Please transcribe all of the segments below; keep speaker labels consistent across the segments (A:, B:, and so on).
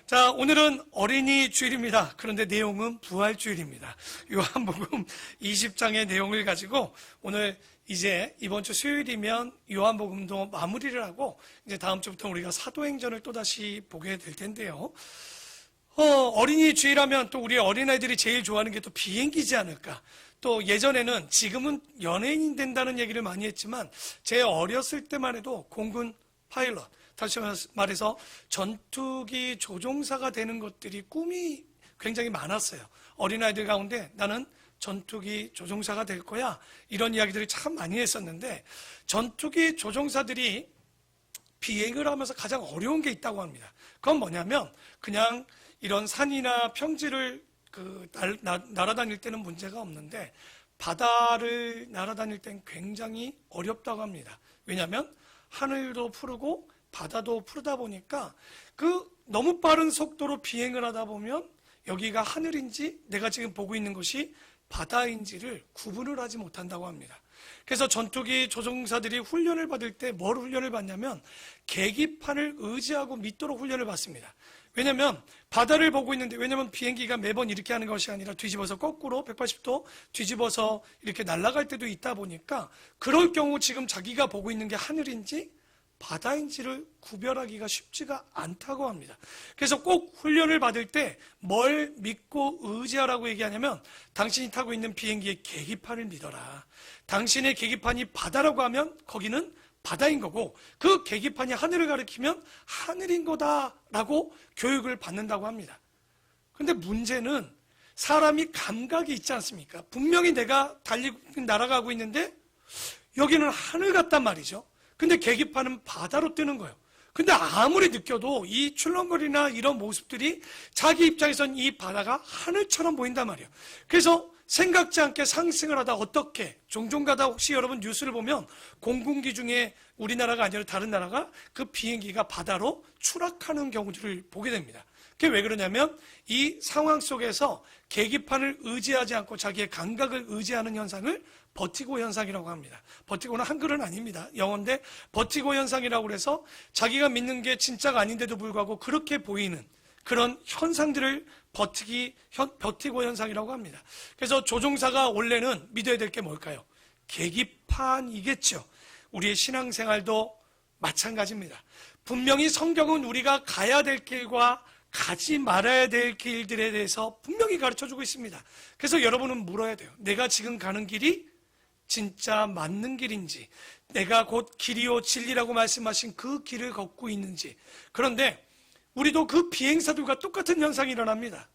A: 자, 오늘은 어린이 주일입니다. 그런데 내용은 부활 주일입니다. 요한복음 20장의 내용을 가지고 오늘 이제 이번 주 수요일이면 요한복음도 마무리를 하고 이제 다음 주부터 우리가 사도행전을 또다시 보게 될 텐데요. 어린이 주일하면 또 우리 어린아이들이 제일 좋아하는 게 또 비행기지 않을까. 또 예전에는, 지금은 연예인이 된다는 얘기를 많이 했지만 제 어렸을 때만 해도 공군 파일럿, 다시 말해서 전투기 조종사가 되는 것들이 꿈이 굉장히 많았어요. 어린아이들 가운데 나는 전투기 조종사가 될 거야, 이런 이야기들을 참 많이 했었는데, 전투기 조종사들이 비행을 하면서 가장 어려운 게 있다고 합니다. 그건 뭐냐면 그냥 이런 산이나 평지를 날아다닐 때는 문제가 없는데 바다를 날아다닐 땐 굉장히 어렵다고 합니다. 왜냐하면 하늘도 푸르고 바다도 푸르다 보니까 너무 빠른 속도로 비행을 하다 보면 여기가 하늘인지 내가 지금 보고 있는 것이 바다인지를 구분을 하지 못한다고 합니다. 그래서 전투기 조종사들이 훈련을 받을 때 뭘 훈련을 받냐면 계기판을 의지하고 믿도록 훈련을 받습니다. 왜냐면 바다를 보고 있는데, 왜냐면 비행기가 매번 이렇게 하는 것이 아니라 뒤집어서 거꾸로 180도 뒤집어서 이렇게 날아갈 때도 있다 보니까 그럴 경우 지금 자기가 보고 있는 게 하늘인지 바다인지를 구별하기가 쉽지가 않다고 합니다. 그래서 꼭 훈련을 받을 때 뭘 믿고 의지하라고 얘기하냐면, 당신이 타고 있는 비행기의 계기판을 믿어라. 당신의 계기판이 바다라고 하면 거기는 바다인 거고, 그 계기판이 하늘을 가리키면 하늘인 거다라고 교육을 받는다고 합니다. 근데 문제는 사람이 감각이 있지 않습니까? 분명히 내가 날아가고 있는데 여기는 하늘 같단 말이죠. 근데 계기판은 바다로 뜨는 거예요. 근데 아무리 느껴도 이 출렁거리나 이런 모습들이 자기 입장에선 이 바다가 하늘처럼 보인단 말이에요. 그래서 생각지 않게 상승을 하다 어떻게, 종종 가다 혹시 여러분 뉴스를 보면 공군기 중에 우리나라가 아니라 다른 나라가 그 비행기가 바다로 추락하는 경우들을 보게 됩니다. 그게 왜 그러냐면 이 상황 속에서 계기판을 의지하지 않고 자기의 감각을 의지하는 현상을 버티고 현상이라고 합니다. 버티고는 한글은 아닙니다. 영어인데 버티고 현상이라고 해서 자기가 믿는 게 진짜가 아닌데도 불구하고 그렇게 보이는 그런 현상들을 버티고 현상이라고 합니다. 그래서 조종사가 원래는 믿어야 될 게 뭘까요? 계기판이겠죠. 우리의 신앙생활도 마찬가지입니다. 분명히 성경은 우리가 가야 될 길과 가지 말아야 될 길들에 대해서 분명히 가르쳐주고 있습니다. 그래서 여러분은 물어야 돼요. 내가 지금 가는 길이 진짜 맞는 길인지, 내가 곧 길이요 진리라고 말씀하신 그 길을 걷고 있는지. 그런데 우리도 그 비행사들과 똑같은 현상이 일어납니다.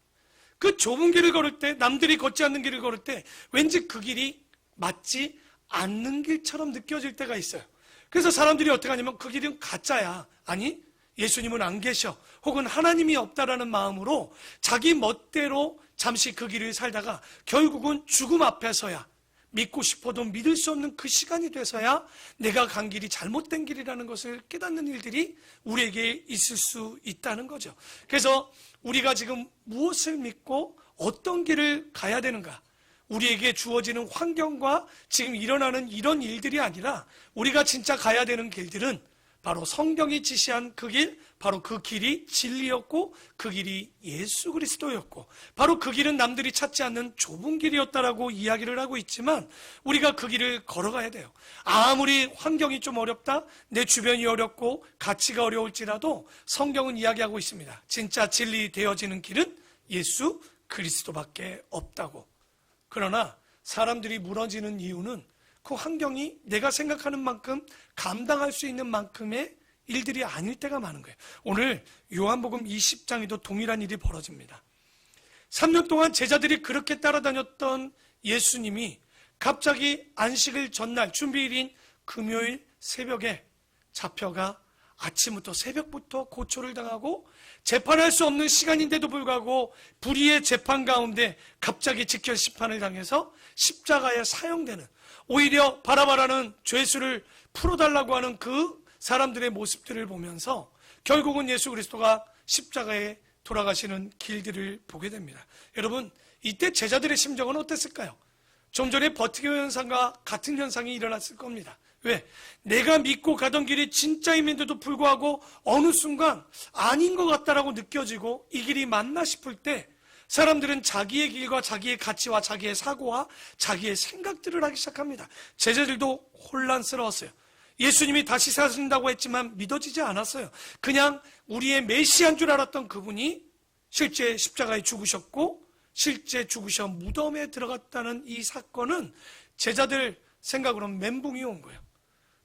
A: 그 좁은 길을 걸을 때, 남들이 걷지 않는 길을 걸을 때 왠지 그 길이 맞지 않는 길처럼 느껴질 때가 있어요. 그래서 사람들이 어떻게 하냐면 그 길은 가짜야, 아니 예수님은 안 계셔, 혹은 하나님이 없다라는 마음으로 자기 멋대로 잠시 그 길을 살다가 결국은 죽음 앞에서야, 믿고 싶어도 믿을 수 없는 그 시간이 돼서야 내가 간 길이 잘못된 길이라는 것을 깨닫는 일들이 우리에게 있을 수 있다는 거죠. 그래서 우리가 지금 무엇을 믿고 어떤 길을 가야 되는가, 우리에게 주어지는 환경과 지금 일어나는 이런 일들이 아니라 우리가 진짜 가야 되는 길들은 바로 성경이 지시한 그 길, 바로 그 길이 진리였고 그 길이 예수 그리스도였고, 바로 그 길은 남들이 찾지 않는 좁은 길이었다라고 이야기를 하고 있지만 우리가 그 길을 걸어가야 돼요. 아무리 환경이 좀 어렵다, 내 주변이 어렵고 가치가 어려울지라도 성경은 이야기하고 있습니다. 진짜 진리 되어지는 길은 예수 그리스도밖에 없다고. 그러나 사람들이 무너지는 이유는 그 환경이 내가 생각하는 만큼 감당할 수 있는 만큼의 일들이 아닐 때가 많은 거예요. 오늘 요한복음 20장에도 동일한 일이 벌어집니다. 3년 동안 제자들이 그렇게 따라다녔던 예수님이 갑자기 안식일 전날 준비일인 금요일 새벽에 잡혀가 아침부터 새벽부터 고초를 당하고 재판할 수 없는 시간인데도 불구하고 불의의 재판 가운데 갑자기 직결 심판을 당해서 십자가에 사형되는, 오히려 바라바라는 죄수를 풀어달라고 하는 그 사람들의 모습들을 보면서 결국은 예수 그리스도가 십자가에 돌아가시는 길들을 보게 됩니다. 여러분, 이때 제자들의 심정은 어땠을까요? 좀 전에 버티고 현상과 같은 현상이 일어났을 겁니다. 왜? 내가 믿고 가던 길이 진짜임에도 불구하고 어느 순간 아닌 것 같다라고 느껴지고 이 길이 맞나 싶을 때 사람들은 자기의 길과 자기의 가치와 자기의 사고와 자기의 생각들을 하기 시작합니다. 제자들도 혼란스러웠어요. 예수님이 다시 사신다고 했지만 믿어지지 않았어요. 그냥 우리의 메시아인 줄 알았던 그분이 실제 십자가에 죽으셨고 실제 죽으셔 무덤에 들어갔다는 이 사건은 제자들 생각으로는 멘붕이 온 거예요.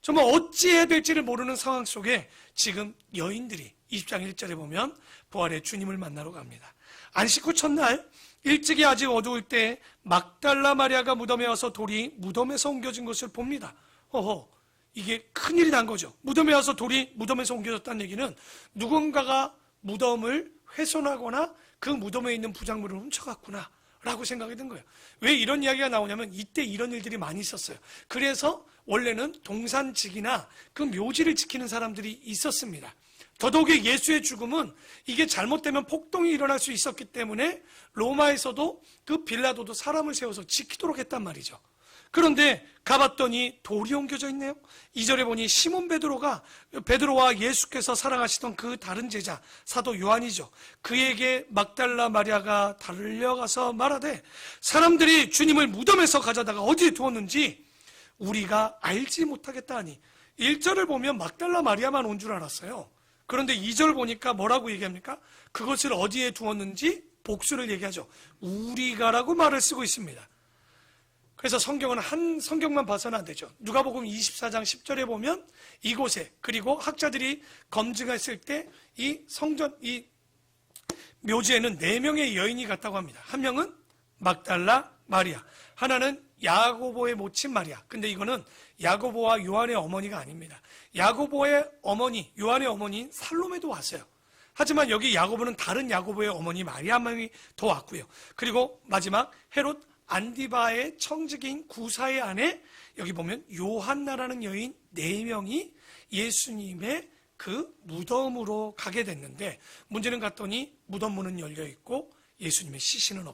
A: 정말 어찌해야 될지를 모르는 상황 속에 지금 여인들이 20장 1절에 보면 부활의 주님을 만나러 갑니다. 안식 후 첫날 일찍이 아직 어두울 때 막달라 마리아가 무덤에 와서 돌이 무덤에서 옮겨진 것을 봅니다. 이게 큰일이 난 거죠. 무덤에 와서 돌이 무덤에서 옮겨졌다는 얘기는 누군가가 무덤을 훼손하거나 그 무덤에 있는 부작물을 훔쳐갔구나 라고 생각이 든 거예요. 왜 이런 이야기가 나오냐면 이때 이런 일들이 많이 있었어요. 그래서 원래는 동산직이나 그 묘지를 지키는 사람들이 있었습니다. 더더욱이 예수의 죽음은 이게 잘못되면 폭동이 일어날 수 있었기 때문에 로마에서도 그 빌라도도 사람을 세워서 지키도록 했단 말이죠. 그런데 가봤더니 돌이 옮겨져 있네요. 2절에 보니 시몬 베드로와 예수께서 사랑하시던 그 다른 제자 사도 요한이죠. 그에게 막달라 마리아가 달려가서 말하되 사람들이 주님을 무덤에서 가져다가 어디에 두었는지 우리가 알지 못하겠다 하니 1절을 보면 막달라 마리아만 온 줄 알았어요. 그런데 2절 보니까 뭐라고 얘기합니까? 그것을 어디에 두었는지 복수를 얘기하죠. 우리가라고 말을 쓰고 있습니다. 그래서 성경은 한 성경만 봐서는 안 되죠. 누가복음 24장 10절에 보면 이곳에, 그리고 학자들이 검증했을 때 이 성전, 이 묘지에는 4명의 여인이 갔다고 합니다. 한 명은 막달라 마리아, 하나는 야고보의 모친 마리아. 근데 이거는 야고보와 요한의 어머니가 아닙니다. 야고보의 어머니, 요한의 어머니인 살로메도 왔어요. 하지만 여기 야고보는 다른 야고보의 어머니 마리아만이 더 왔고요. 그리고 마지막 헤롯 안디바의 청지기인 구사의 아내, 여기 보면 요한나라는 여인 4명이 예수님의 그 무덤으로 가게 됐는데, 문제는 갔더니 무덤 문은 열려있고 예수님의 시신은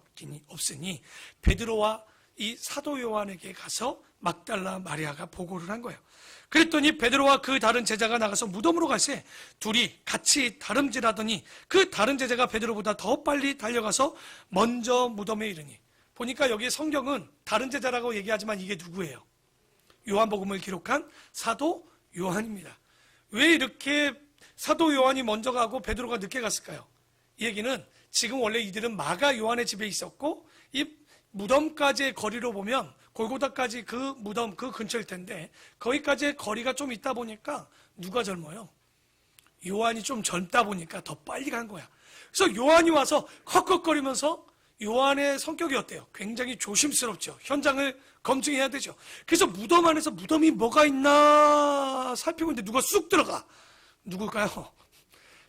A: 없으니 베드로와 이 사도 요한에게 가서 막달라 마리아가 보고를 한 거예요. 그랬더니 베드로와 그 다른 제자가 나가서 무덤으로 갈새 둘이 같이 다름질하더니 그 다른 제자가 베드로보다 더 빨리 달려가서 먼저 무덤에 이르니, 보니까 여기 성경은 다른 제자라고 얘기하지만 이게 누구예요? 요한복음을 기록한 사도 요한입니다. 왜 이렇게 사도 요한이 먼저 가고 베드로가 늦게 갔을까요? 이 얘기는 지금 원래 이들은 마가 요한의 집에 있었고 이 무덤까지의 거리로 보면 골고다까지 그 무덤 그 근처일 텐데 거기까지의 거리가 좀 있다 보니까 누가 젊어요? 요한이 좀 젊다 보니까 더 빨리 간 거야. 그래서 요한이 와서 헉헉거리면서, 요한의 성격이 어때요? 굉장히 조심스럽죠. 현장을 검증해야 되죠. 그래서 무덤 안에서 무덤이 뭐가 있나 살피고 있는데 누가 쑥 들어가. 누굴까요?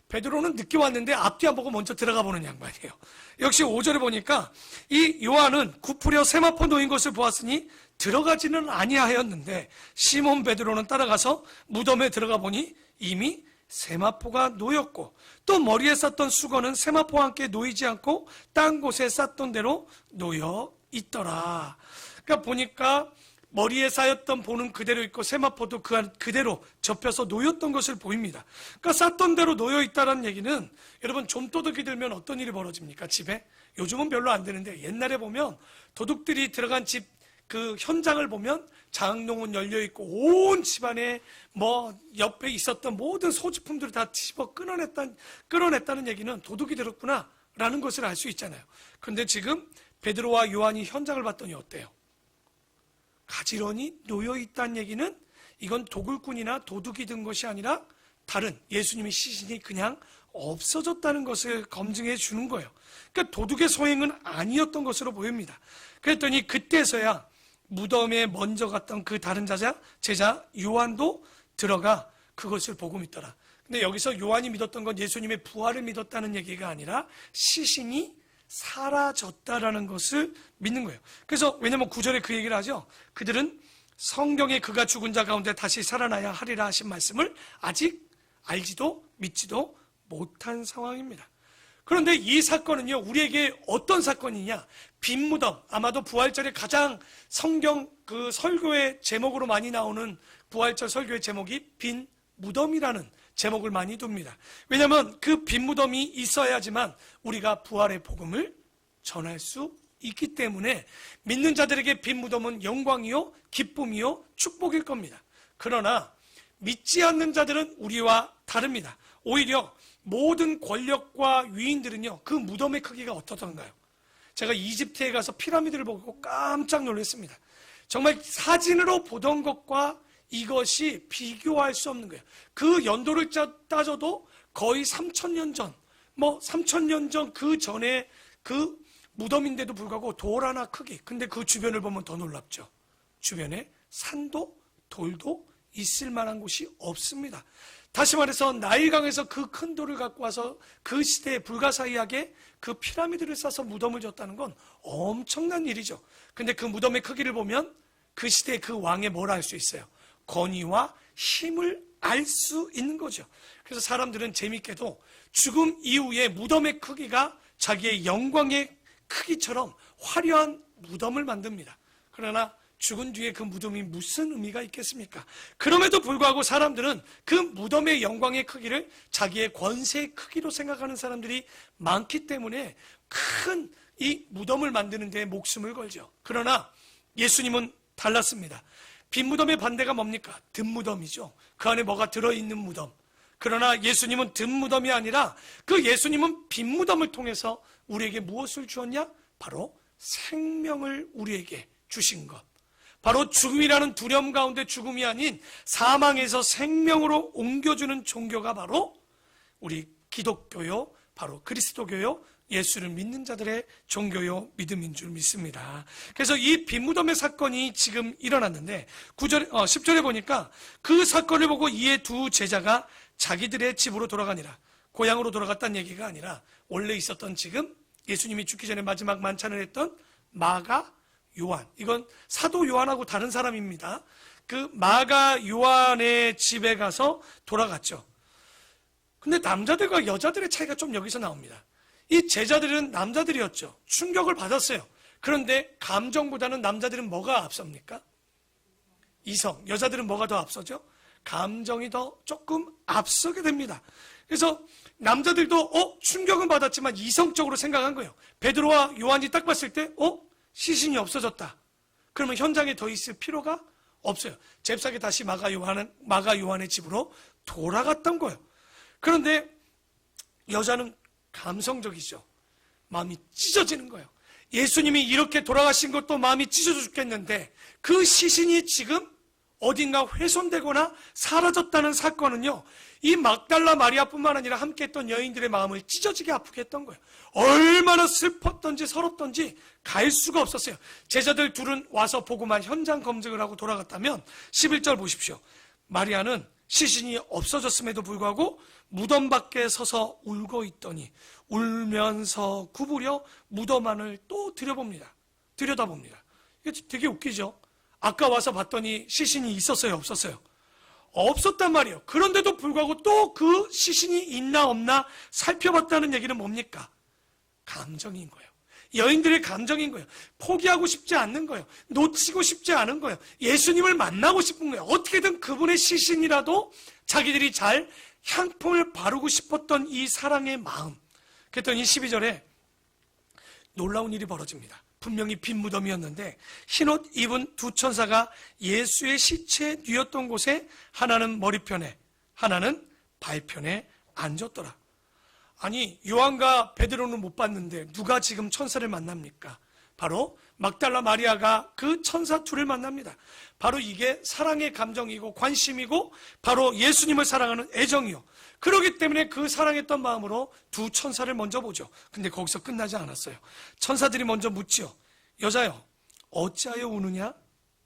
A: 베드로는 늦게 왔는데 앞뒤 안 보고 먼저 들어가 보는 양반이에요. 역시 5절에 보니까 이 요한은 구부려 세마포 놓인 것을 보았으니 들어가지는 아니하였는데 시몬 베드로는 따라가서 무덤에 들어가 보니 이미 세마포가 놓였고 또 머리에 쌌던 수건은 세마포와 함께 놓이지 않고 딴 곳에 쌌던 대로 놓여 있더라. 그러니까 보니까 머리에 쌓였던 보는 그대로 있고 세마포도 그대로 접혀서 놓였던 것을 보입니다. 그러니까 쌌던 대로 놓여 있다는 얘기는, 여러분 좀도둑이 들면 어떤 일이 벌어집니까? 집에? 요즘은 별로 안 되는데 옛날에 보면 도둑들이 들어간 집 그 현장을 보면 장롱은 열려 있고 온 집안에 뭐 옆에 있었던 모든 소지품들을 다 집어 끌어냈다는 얘기는 도둑이 들었구나 라는 것을 알 수 있잖아요. 그런데 지금 베드로와 요한이 현장을 봤더니 어때요? 가지런히 놓여 있다는 얘기는 이건 도굴꾼이나 도둑이 든 것이 아니라 다른 예수님의 시신이 그냥 없어졌다는 것을 검증해 주는 거예요. 그러니까 도둑의 소행은 아니었던 것으로 보입니다. 그랬더니 그때서야 무덤에 먼저 갔던 그 다른 제자 요한도 들어가 그것을 보고 믿더라. 근데 여기서 요한이 믿었던 건 예수님의 부활을 믿었다는 얘기가 아니라 시신이 사라졌다라는 것을 믿는 거예요. 그래서 왜냐하면 9절에 그 얘기를 하죠. 그들은 성경에 그가 죽은 자 가운데 다시 살아나야 하리라 하신 말씀을 아직 알지도 믿지도 못한 상황입니다. 그런데 이 사건은요, 우리에게 어떤 사건이냐? 빈 무덤, 아마도 부활절에 가장 성경 그 설교의 제목으로 많이 나오는 부활절 설교의 제목이 빈 무덤이라는 제목을 많이 둡니다. 왜냐하면 그 빈 무덤이 있어야지만 우리가 부활의 복음을 전할 수 있기 때문에 믿는 자들에게 빈 무덤은 영광이요, 기쁨이요, 축복일 겁니다. 그러나 믿지 않는 자들은 우리와 다릅니다. 오히려 모든 권력과 위인들은요, 그 무덤의 크기가 어떻던가요? 제가 이집트에 가서 피라미드를 보고 깜짝 놀랐습니다. 정말 사진으로 보던 것과 이것이 비교할 수 없는 거예요. 그 연도를 따져도 거의 3,000년 전, 3,000년 전 그 전에 그 무덤인데도 불구하고 돌 하나 크기. 근데 그 주변을 보면 더 놀랍죠. 주변에 산도 돌도 있을 만한 곳이 없습니다. 다시 말해서 나일강에서 그 큰 돌을 갖고 와서 그 시대에 불가사의하게 그 피라미드를 쌓아서 무덤을 졌다는 건 엄청난 일이죠. 근데 그 무덤의 크기를 보면 그 시대의 그 왕의 뭘 알 수 있어요? 권위와 힘을 알 수 있는 거죠. 그래서 사람들은 재밌게도 죽음 이후에 무덤의 크기가 자기의 영광의 크기처럼 화려한 무덤을 만듭니다. 그러나 죽은 뒤에 그 무덤이 무슨 의미가 있겠습니까? 그럼에도 불구하고 사람들은 그 무덤의 영광의 크기를 자기의 권세의 크기로 생각하는 사람들이 많기 때문에 큰 이 무덤을 만드는 데 목숨을 걸죠. 그러나 예수님은 달랐습니다. 빈 무덤의 반대가 뭡니까? 든 무덤이죠. 그 안에 뭐가 들어있는 무덤. 그러나 예수님은 든 무덤이 아니라 그 예수님은 빈 무덤을 통해서 우리에게 무엇을 주었냐? 바로 생명을 우리에게 주신 것. 바로 죽음이라는 두려움 가운데 죽음이 아닌 사망에서 생명으로 옮겨주는 종교가 바로 우리 기독교요, 바로 그리스도교요, 예수를 믿는 자들의 종교요, 믿음인 줄 믿습니다. 그래서 이 빈 무덤의 사건이 지금 일어났는데 10절에 보니까 그 사건을 보고 이에 두 제자가 자기들의 집으로 돌아가니라. 고향으로 돌아갔다는 얘기가 아니라 원래 있었던 지금 예수님이 죽기 전에 마지막 만찬을 했던 마가 요한, 이건 사도 요한하고 다른 사람입니다. 그 마가 요한의 집에 가서 돌아갔죠. 근데 남자들과 여자들의 차이가 좀 여기서 나옵니다. 이 제자들은 남자들이었죠. 충격을 받았어요. 그런데 감정보다는 남자들은 뭐가 앞섭니까? 이성. 여자들은 뭐가 더 앞서죠? 감정이 더 조금 앞서게 됩니다. 그래서 남자들도 충격은 받았지만 이성적으로 생각한 거예요. 베드로와 요한이 딱 봤을 때 시신이 없어졌다. 그러면 현장에 더 있을 필요가 없어요. 잽싸게 다시 마가 요한의 집으로 돌아갔던 거예요. 그런데 여자는 감성적이죠. 마음이 찢어지는 거예요. 예수님이 이렇게 돌아가신 것도 마음이 찢어져 죽겠는데 그 시신이 지금 어딘가 훼손되거나 사라졌다는 사건은요, 이 막달라 마리아뿐만 아니라 함께했던 여인들의 마음을 찢어지게 아프게 했던 거예요. 얼마나 슬펐던지 서럽던지 갈 수가 없었어요. 제자들 둘은 와서 보고만 현장 검증을 하고 돌아갔다면 11절 보십시오. 마리아는 시신이 없어졌음에도 불구하고 무덤 밖에 서서 울고 있더니 울면서 구부려 무덤 안을 또 들여다봅니다. 이게 되게 웃기죠. 아까 와서 봤더니 시신이 있었어요, 없었어요? 없었단 말이에요. 그런데도 불구하고 또 그 시신이 있나 없나 살펴봤다는 얘기는 뭡니까? 감정인 거예요. 여인들의 감정인 거예요. 포기하고 싶지 않는 거예요. 놓치고 싶지 않은 거예요. 예수님을 만나고 싶은 거예요. 어떻게든 그분의 시신이라도 자기들이 잘 향품을 바르고 싶었던 이 사랑의 마음. 그랬더니 12절에 놀라운 일이 벌어집니다. 분명히 빈 무덤이었는데 흰옷 입은 두 천사가 예수의 시체에 뉘었던 곳에 하나는 머리편에 하나는 발편에 앉았더라. 아니, 요한과 베드로는 못 봤는데 누가 지금 천사를 만납니까? 바로 막달라 마리아가 그 천사 둘을 만납니다. 바로 이게 사랑의 감정이고 관심이고 바로 예수님을 사랑하는 애정이요. 그렇기 때문에 그 사랑했던 마음으로 두 천사를 먼저 보죠. 근데 거기서 끝나지 않았어요. 천사들이 먼저 묻지요. 여자여, 어찌하여 우느냐?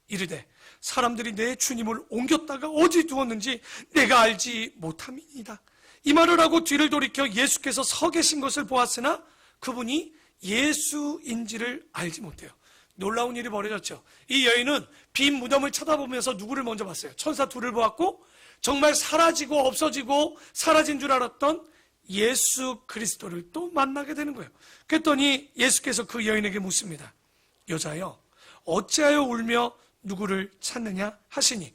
A: 이르되 사람들이 내 주님을 옮겼다가 어디 두었는지 내가 알지 못함이니이다. 이 말을 하고 뒤를 돌이켜 예수께서 서 계신 것을 보았으나 그분이 예수인지를 알지 못해요. 놀라운 일이 벌어졌죠. 이 여인은 빈 무덤을 쳐다보면서 누구를 먼저 봤어요? 천사 둘을 보았고 정말 사라지고 없어지고 사라진 줄 알았던 예수 그리스도를 또 만나게 되는 거예요. 그랬더니 예수께서 그 여인에게 묻습니다. 여자여, 어찌하여 울며 누구를 찾느냐 하시니,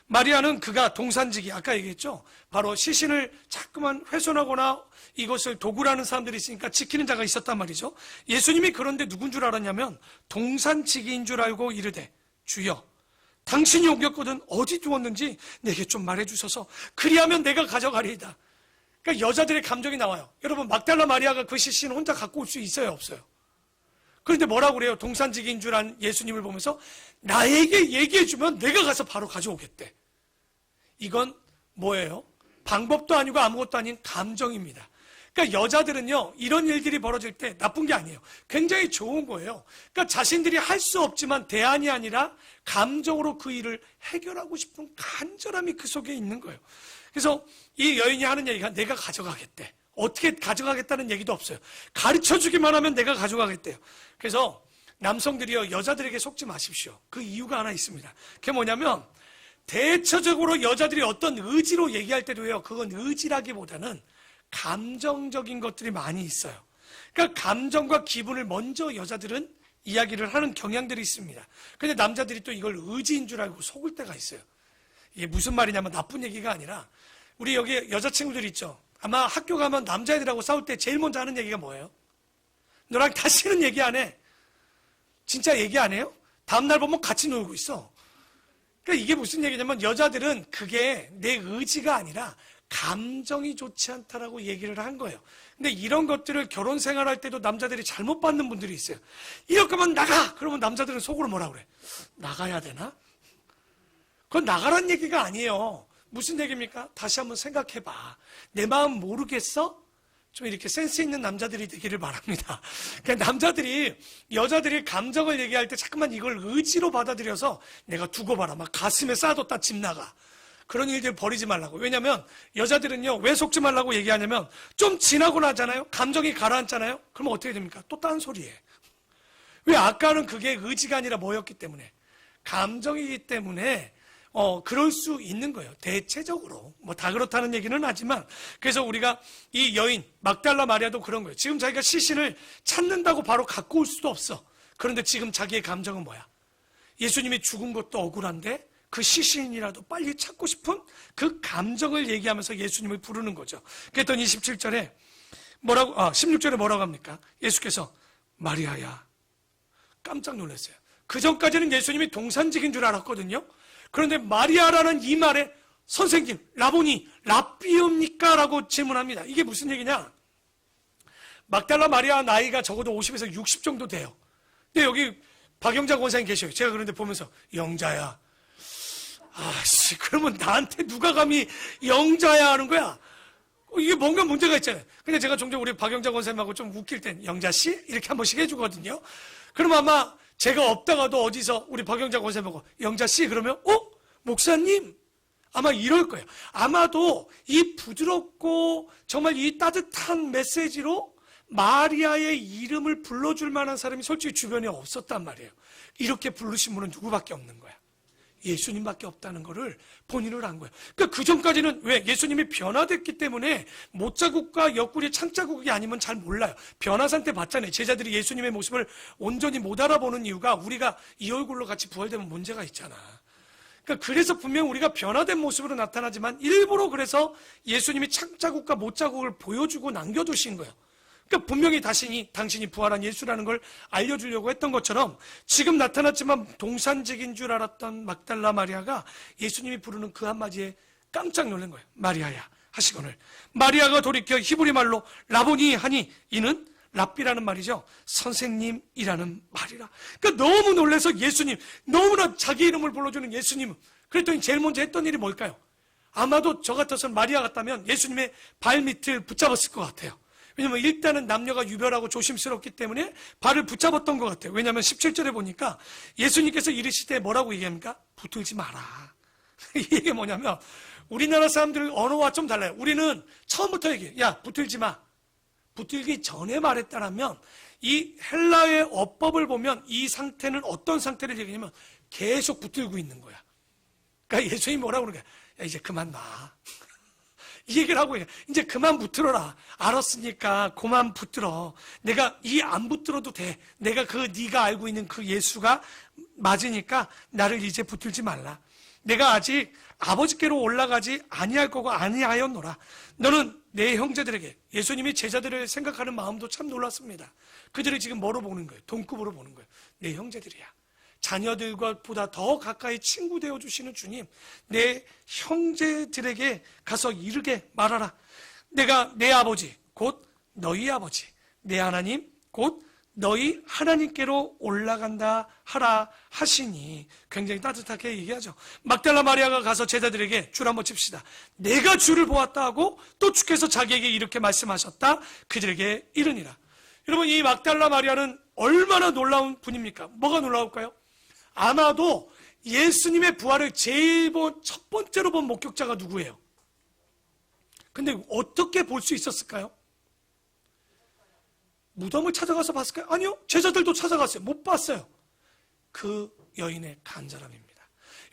A: 마리아는 그가 동산지기, 아까 얘기했죠, 바로 시신을 자꾸만 훼손하거나 이것을 도구라는 사람들이 있으니까 지키는 자가 있었단 말이죠. 예수님이 그런데 누군 줄 알았냐면 동산지기인 줄 알고 이르되, 주여, 당신이 옮겼거든 어디 두었는지 내게 좀 말해주소서. 그리하면 내가 가져가리이다. 그러니까 여자들의 감정이 나와요. 여러분, 막달라 마리아가 그 시신을 혼자 갖고 올 수 있어요, 없어요? 그런데 뭐라고 그래요? 동산지기인 줄 안 예수님을 보면서 나에게 얘기해주면 내가 가서 바로 가져오겠대. 이건 뭐예요? 방법도 아니고 아무것도 아닌 감정입니다. 그러니까 여자들은요, 이런 일들이 벌어질 때 나쁜 게 아니에요. 굉장히 좋은 거예요. 그러니까 자신들이 할 수 없지만 대안이 아니라 감정으로 그 일을 해결하고 싶은 간절함이 그 속에 있는 거예요. 그래서 이 여인이 하는 얘기가 내가 가져가겠대. 어떻게 가져가겠다는 얘기도 없어요. 가르쳐주기만 하면 내가 가져가겠대요. 그래서 남성들이요, 여자들에게 속지 마십시오. 그 이유가 하나 있습니다. 그게 뭐냐면 대체적으로 여자들이 어떤 의지로 얘기할 때도요, 그건 의지라기보다는 감정적인 것들이 많이 있어요. 그러니까 감정과 기분을 먼저 여자들은 이야기를 하는 경향들이 있습니다. 근데 남자들이 또 이걸 의지인 줄 알고 속을 때가 있어요. 이게 무슨 말이냐면 나쁜 얘기가 아니라, 우리 여기 여자친구들 있죠. 아마 학교 가면 남자애들하고 싸울 때 제일 먼저 하는 얘기가 뭐예요? 너랑 다시는 얘기 안 해. 진짜 얘기 안 해요? 다음날 보면 같이 놀고 있어. 그러니까 이게 무슨 얘기냐면 여자들은 그게 내 의지가 아니라 감정이 좋지 않다라고 얘기를 한 거예요. 근데 이런 것들을 결혼 생활할 때도 남자들이 잘못 받는 분들이 있어요. 이럴 거면 나가! 그러면 남자들은 속으로 뭐라 그래? 나가야 되나? 그건 나가란 얘기가 아니에요. 무슨 얘기입니까? 다시 한번 생각해봐. 내 마음 모르겠어? 좀 이렇게 센스 있는 남자들이 되기를 바랍니다. 그러니까 남자들이, 여자들이 감정을 얘기할 때 자꾸만 이걸 의지로 받아들여서 내가 두고 봐라, 막 가슴에 쌓아뒀다 집 나가. 그런 일들 버리지 말라고. 왜냐면 여자들은요, 왜 속지 말라고 얘기하냐면 좀 지나고 나잖아요. 감정이 가라앉잖아요. 그러면 어떻게 됩니까? 또 딴 소리에. 왜? 아까는 그게 의지가 아니라 뭐였기 때문에? 감정이기 때문에 그럴 수 있는 거예요. 대체적으로. 뭐 다 그렇다는 얘기는 하지만, 그래서 우리가 이 여인, 막달라 마리아도 그런 거예요. 지금 자기가 시신을 찾는다고 바로 갖고 올 수도 없어. 그런데 지금 자기의 감정은 뭐야? 예수님이 죽은 것도 억울한데 그 시신이라도 빨리 찾고 싶은 그 감정을 얘기하면서 예수님을 부르는 거죠. 그랬더니 27절에 뭐라고, 16절에 뭐라고 합니까? 예수께서 마리아야. 깜짝 놀랐어요. 그 전까지는 예수님이 동산직인 줄 알았거든요. 그런데 마리아라는 이 말에 선생님, 라보니, 랍비옵니까? 라고 질문합니다. 이게 무슨 얘기냐? 막달라 마리아 나이가 적어도 50에서 60 정도 돼요. 근데 여기 박영자 권사님 계셔요. 제가 그런데 보면서 영자야. 그러면 나한테 누가 감히 영자야 하는 거야? 이게 뭔가 문제가 있잖아요. 근데 제가 종종 우리 박영자 권사님하고 좀 웃길 땐 영자씨? 이렇게 한 번씩 해주거든요. 그럼 아마 제가 없다가도 어디서 우리 박영자 권사님하고 영자씨? 그러면 목사님? 아마 이럴 거예요. 아마도 이 부드럽고 정말 이 따뜻한 메시지로 마리아의 이름을 불러줄 만한 사람이 솔직히 주변에 없었단 말이에요. 이렇게 부르신 분은 누구밖에 없는 거야? 예수님밖에 없다는 거를 본인을 안 거예요. 그러니까 그 전까지는 왜? 예수님이 변화됐기 때문에 못자국과 옆구리 창자국이 아니면 잘 몰라요. 변화 상태 봤잖아요. 제자들이 예수님의 모습을 온전히 못 알아보는 이유가 우리가 이 얼굴로 같이 부활되면 문제가 있잖아. 그러니까 그래서 분명 우리가 변화된 모습으로 나타나지만 일부러 그래서 예수님이 창자국과 못자국을 보여주고 남겨두신 거예요. 그러니까 분명히 당신이 부활한 예수라는 걸 알려주려고 했던 것처럼 지금 나타났지만 동산직인 줄 알았던 막달라 마리아가 예수님이 부르는 그 한마디에 깜짝 놀란 거예요. 마리아야 하시거늘. 마리아가 돌이켜 히브리 말로 라보니 하니 이는 랍비라는 말이죠. 선생님이라는 말이라. 그러니까 너무 놀라서 예수님, 너무나 자기 이름을 불러주는 예수님. 그랬더니 제일 먼저 했던 일이 뭘까요? 아마도 저 같아서는 마리아 같다면 예수님의 발밑을 붙잡았을 것 같아요. 왜냐면 일단은 남녀가 유별하고 조심스럽기 때문에 발을 붙잡았던 것 같아요. 왜냐하면 17절에 보니까 예수님께서 이르시되 뭐라고 얘기합니까? 붙들지 마라. 이게 뭐냐면 우리나라 사람들 언어와 좀 달라요. 우리는 처음부터 얘기해요. 야, 붙들지 마. 붙들기 전에 말했다라면 이 헬라의 어법을 보면 이 상태는 어떤 상태를 얘기하냐면 계속 붙들고 있는 거야. 그러니까 예수님이 뭐라고 그러는 거야? 야, 이제 그만 놔. 이 얘기를 하고 이제 그만 붙들어라. 알았으니까 그만 붙들어. 내가 이 안 붙들어도 돼. 내가 네가 알고 있는 그 예수가 맞으니까 나를 이제 붙들지 말라. 내가 아직 아버지께로 올라가지 아니할 거고 아니하였노라. 너는 내 형제들에게, 예수님이 제자들을 생각하는 마음도 참 놀랐습니다. 그들이 지금 뭐로 보는 거예요? 동급으로 보는 거예요. 내 형제들이야. 자녀들과 보다 더 가까이 친구 되어주시는 주님, 내 형제들에게 가서 이르게 말하라. 내가 내 아버지, 곧 너희 아버지, 내 하나님, 곧 너희 하나님께로 올라간다 하라 하시니. 굉장히 따뜻하게 얘기하죠. 막달라 마리아가 가서 제자들에게 줄 한번 칩시다. 내가 주를 보았다 하고 또 주께서 자기에게 이렇게 말씀하셨다 그들에게 이르니라. 여러분, 이 막달라 마리아는 얼마나 놀라운 분입니까? 뭐가 놀라울까요? 아마도 예수님의 부활을 첫 번째로 본 목격자가 누구예요? 근데 어떻게 볼 수 있었을까요? 무덤을 찾아가서 봤을까요? 아니요. 제자들도 찾아갔어요. 못 봤어요. 그 여인의 간절함입니다.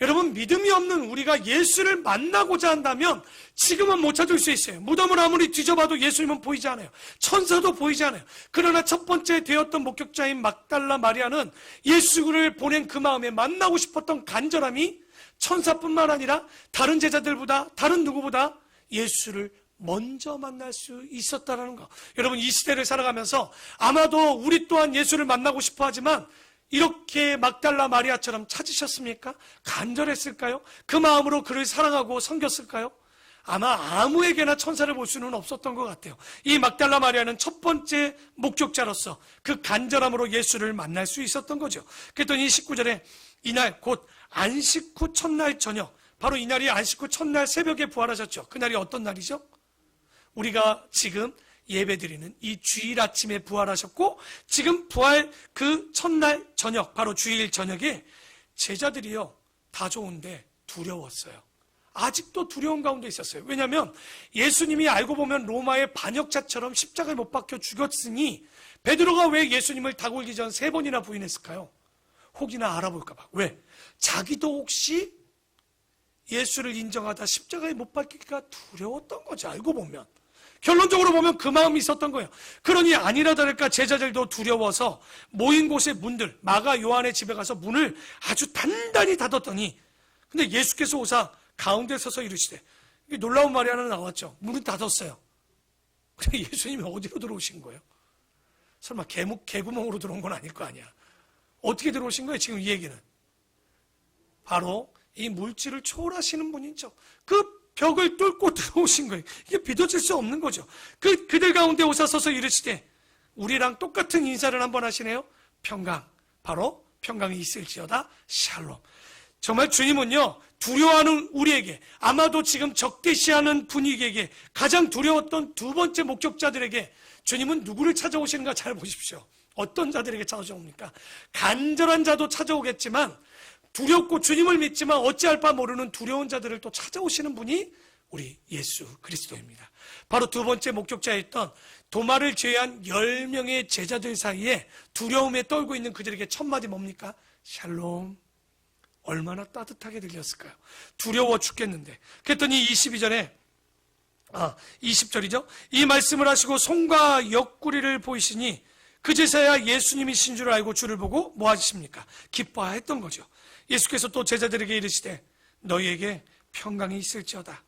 A: 여러분, 믿음이 없는 우리가 예수를 만나고자 한다면 지금은 못 찾을 수 있어요. 무덤을 아무리 뒤져봐도 예수님은 보이지 않아요. 천사도 보이지 않아요. 그러나 첫 번째 되었던 목격자인 막달라 마리아는 예수를 보낸 그 마음에 만나고 싶었던 간절함이 천사뿐만 아니라 다른 제자들보다, 다른 누구보다 예수를 먼저 만날 수 있었다는 거. 여러분, 이 시대를 살아가면서 아마도 우리 또한 예수를 만나고 싶어 하지만 이렇게 막달라 마리아처럼 찾으셨습니까? 간절했을까요? 그 마음으로 그를 사랑하고 섬겼을까요? 아마 아무에게나 천사를 볼 수는 없었던 것 같아요. 이 막달라 마리아는 첫 번째 목격자로서 그 간절함으로 예수를 만날 수 있었던 거죠. 그랬더니 19절에 이날 곧 안식 후 첫날 저녁, 바로 이날이 안식 후 첫날 새벽에 부활하셨죠. 그날이 어떤 날이죠? 우리가 지금 예배드리는 이 주일 아침에 부활하셨고, 지금 부활 그 첫날 저녁, 바로 주일 저녁에 제자들이요, 다 좋은데 두려웠어요. 아직도 두려운 가운데 있었어요. 왜냐하면 예수님이 알고 보면 로마의 반역자처럼 십자가에 못 박혀 죽였으니 베드로가 왜 예수님을 다굴기 전 3번이나 부인했을까요? 혹이나 알아볼까 봐. 왜? 자기도 혹시 예수를 인정하다 십자가에 못 박히기가 두려웠던 거죠. 알고 보면. 결론적으로 보면 그 마음이 있었던 거예요. 그러니 아니라 다를까 제자들도 두려워서 모인 곳의 문들, 마가 요한의 집에 가서 문을 아주 단단히 닫았더니, 근데 예수께서 오사 가운데 서서 이르시되, 놀라운 말이 하나 나왔죠. 문을 닫았어요. 근데 예수님이 어디로 들어오신 거예요? 설마 개구멍으로 들어온 건 아닐 거 아니야. 어떻게 들어오신 거예요? 지금 이 얘기는 바로 이 물질을 초월하시는 분이죠. 그 벽을 뚫고 들어오신 거예요. 이게 믿어질 수 없는 거죠. 그들 가운데 오사 서서 이르시되, 우리랑 똑같은 인사를 한번 하시네요. 평강, 바로 평강이 있을지어다 샬롬. 정말 주님은요, 두려워하는 우리에게, 아마도 지금 적대시하는 분위기에게, 가장 두려웠던 두 번째 목격자들에게 주님은 누구를 찾아오시는가 잘 보십시오. 어떤 자들에게 찾아옵니까? 간절한 자도 찾아오겠지만, 두렵고 주님을 믿지만 어찌할 바 모르는 두려운 자들을 또 찾아오시는 분이 우리 예수 그리스도입니다. 바로 두 번째 목격자였던 도마를 제외한 10명의 제자들 사이에 두려움에 떨고 있는 그들에게 첫 마디 뭡니까? 샬롬. 얼마나 따뜻하게 들렸을까요? 두려워 죽겠는데. 그랬더니 20절이죠. 이 말씀을 하시고 손과 옆구리를 보이시니 그제서야 예수님이신 줄 알고 주를 보고 뭐 하십니까? 기뻐했던 거죠. 예수께서 또 제자들에게 이르시되, 너희에게 평강이 있을지어다.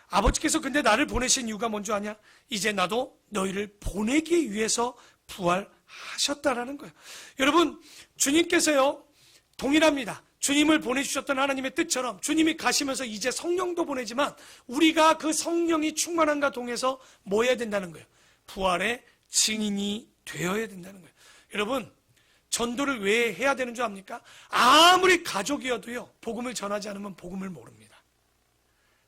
A: 아버지께서 근데 나를 보내신 이유가 뭔지 아냐? 이제 나도 너희를 보내기 위해서 부활하셨다라는 거예요. 여러분, 주님께서요, 동일합니다. 주님을 보내주셨던 하나님의 뜻처럼 주님이 가시면서 이제 성령도 보내지만 우리가 그 성령이 충만함과 동해서 뭐 해야 된다는 거예요? 부활의 증인이 되어야 된다는 거예요. 여러분, 전도를 왜 해야 되는 줄 압니까? 아무리 가족이어도요, 복음을 전하지 않으면 복음을 모릅니다.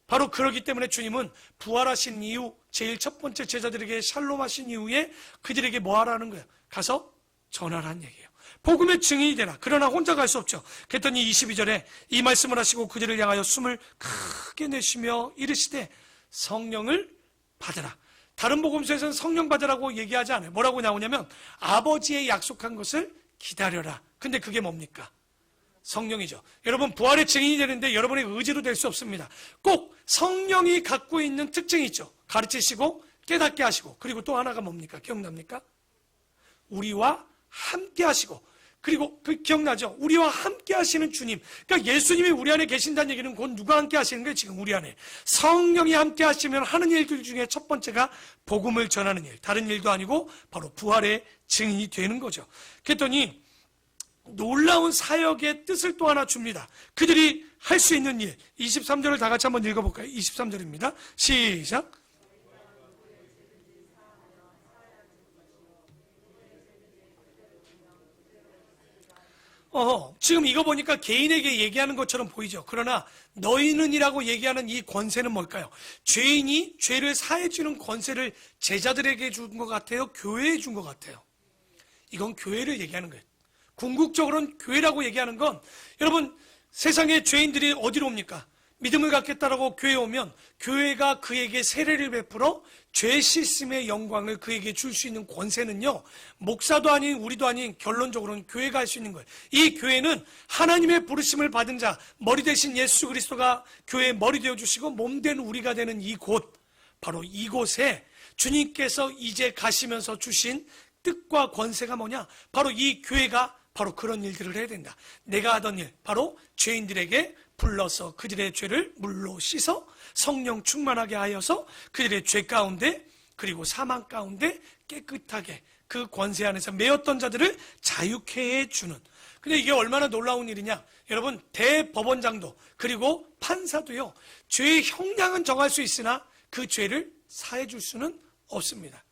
A: 바로 그렇기 때문에 주님은 부활하신 이후 제일 첫 번째 제자들에게 샬롬 하신 이후에 그들에게 뭐 하라는 거예요? 가서 전하라는 얘기예요. 복음의 증인이 되라. 그러나 혼자 갈 수 없죠. 그랬더니 22절에 이 말씀을 하시고 그들을 향하여 숨을 크게 내쉬며 이르시되, 성령을 받으라. 다른 복음서에서는 성령 받으라고 얘기하지 않아요. 뭐라고 나오냐면 아버지의 약속한 것을 기다려라. 근데 그게 뭡니까? 성령이죠. 여러분, 부활의 증인이 되는데 여러분의 의지로 될 수 없습니다. 꼭 성령이 갖고 있는 특징이 있죠. 가르치시고 깨닫게 하시고, 그리고 또 하나가 뭡니까? 기억납니까? 우리와 함께 하시고, 그리고 그 기억나죠? 우리와 함께 하시는 주님. 그러니까 예수님이 우리 안에 계신다는 얘기는 곧 누가 함께 하시는 거예요? 지금 우리 안에 성령이 함께 하시면 하는 일들 중에 첫 번째가 복음을 전하는 일, 다른 일도 아니고 바로 부활의 증인이 되는 거죠. 그랬더니 놀라운 사역의 뜻을 또 하나 줍니다. 그들이 할 수 있는 일. 23절을 다 같이 한번 읽어볼까요? 23절입니다. 시작. 지금 이거 보니까 개인에게 얘기하는 것처럼 보이죠. 그러나 너희는이라고 얘기하는 이 권세는 뭘까요? 죄인이 죄를 사해주는 권세를 제자들에게 준 것 같아요? 교회에 준 것 같아요? 이건 교회를 얘기하는 거예요. 궁극적으로는 교회라고 얘기하는 건, 여러분 세상의 죄인들이 어디로 옵니까? 믿음을 갖겠다라고 교회에 오면 교회가 그에게 세례를 베풀어 죄 씻음의 영광을 그에게 줄 수 있는 권세는요, 목사도 아닌 우리도 아닌 결론적으로는 교회가 할 수 있는 거예요. 이 교회는 하나님의 부르심을 받은 자, 머리 대신 예수 그리스도가 교회의 머리 되어주시고 몸된 우리가 되는 이곳, 바로 이곳에 주님께서 이제 가시면서 주신 뜻과 권세가 뭐냐? 바로 이 교회가 바로 그런 일들을 해야 된다. 내가 하던 일, 바로 죄인들에게 불러서 그들의 죄를 물로 씻어 성령 충만하게 하여서 그들의 죄 가운데 그리고 사망 가운데 깨끗하게 그 권세 안에서 매였던 자들을 자유케 해주는. 근데 이게 얼마나 놀라운 일이냐? 여러분, 대법원장도 그리고 판사도요, 죄의 형량은 정할 수 있으나 그 죄를 사해 줄 수는 없습니다.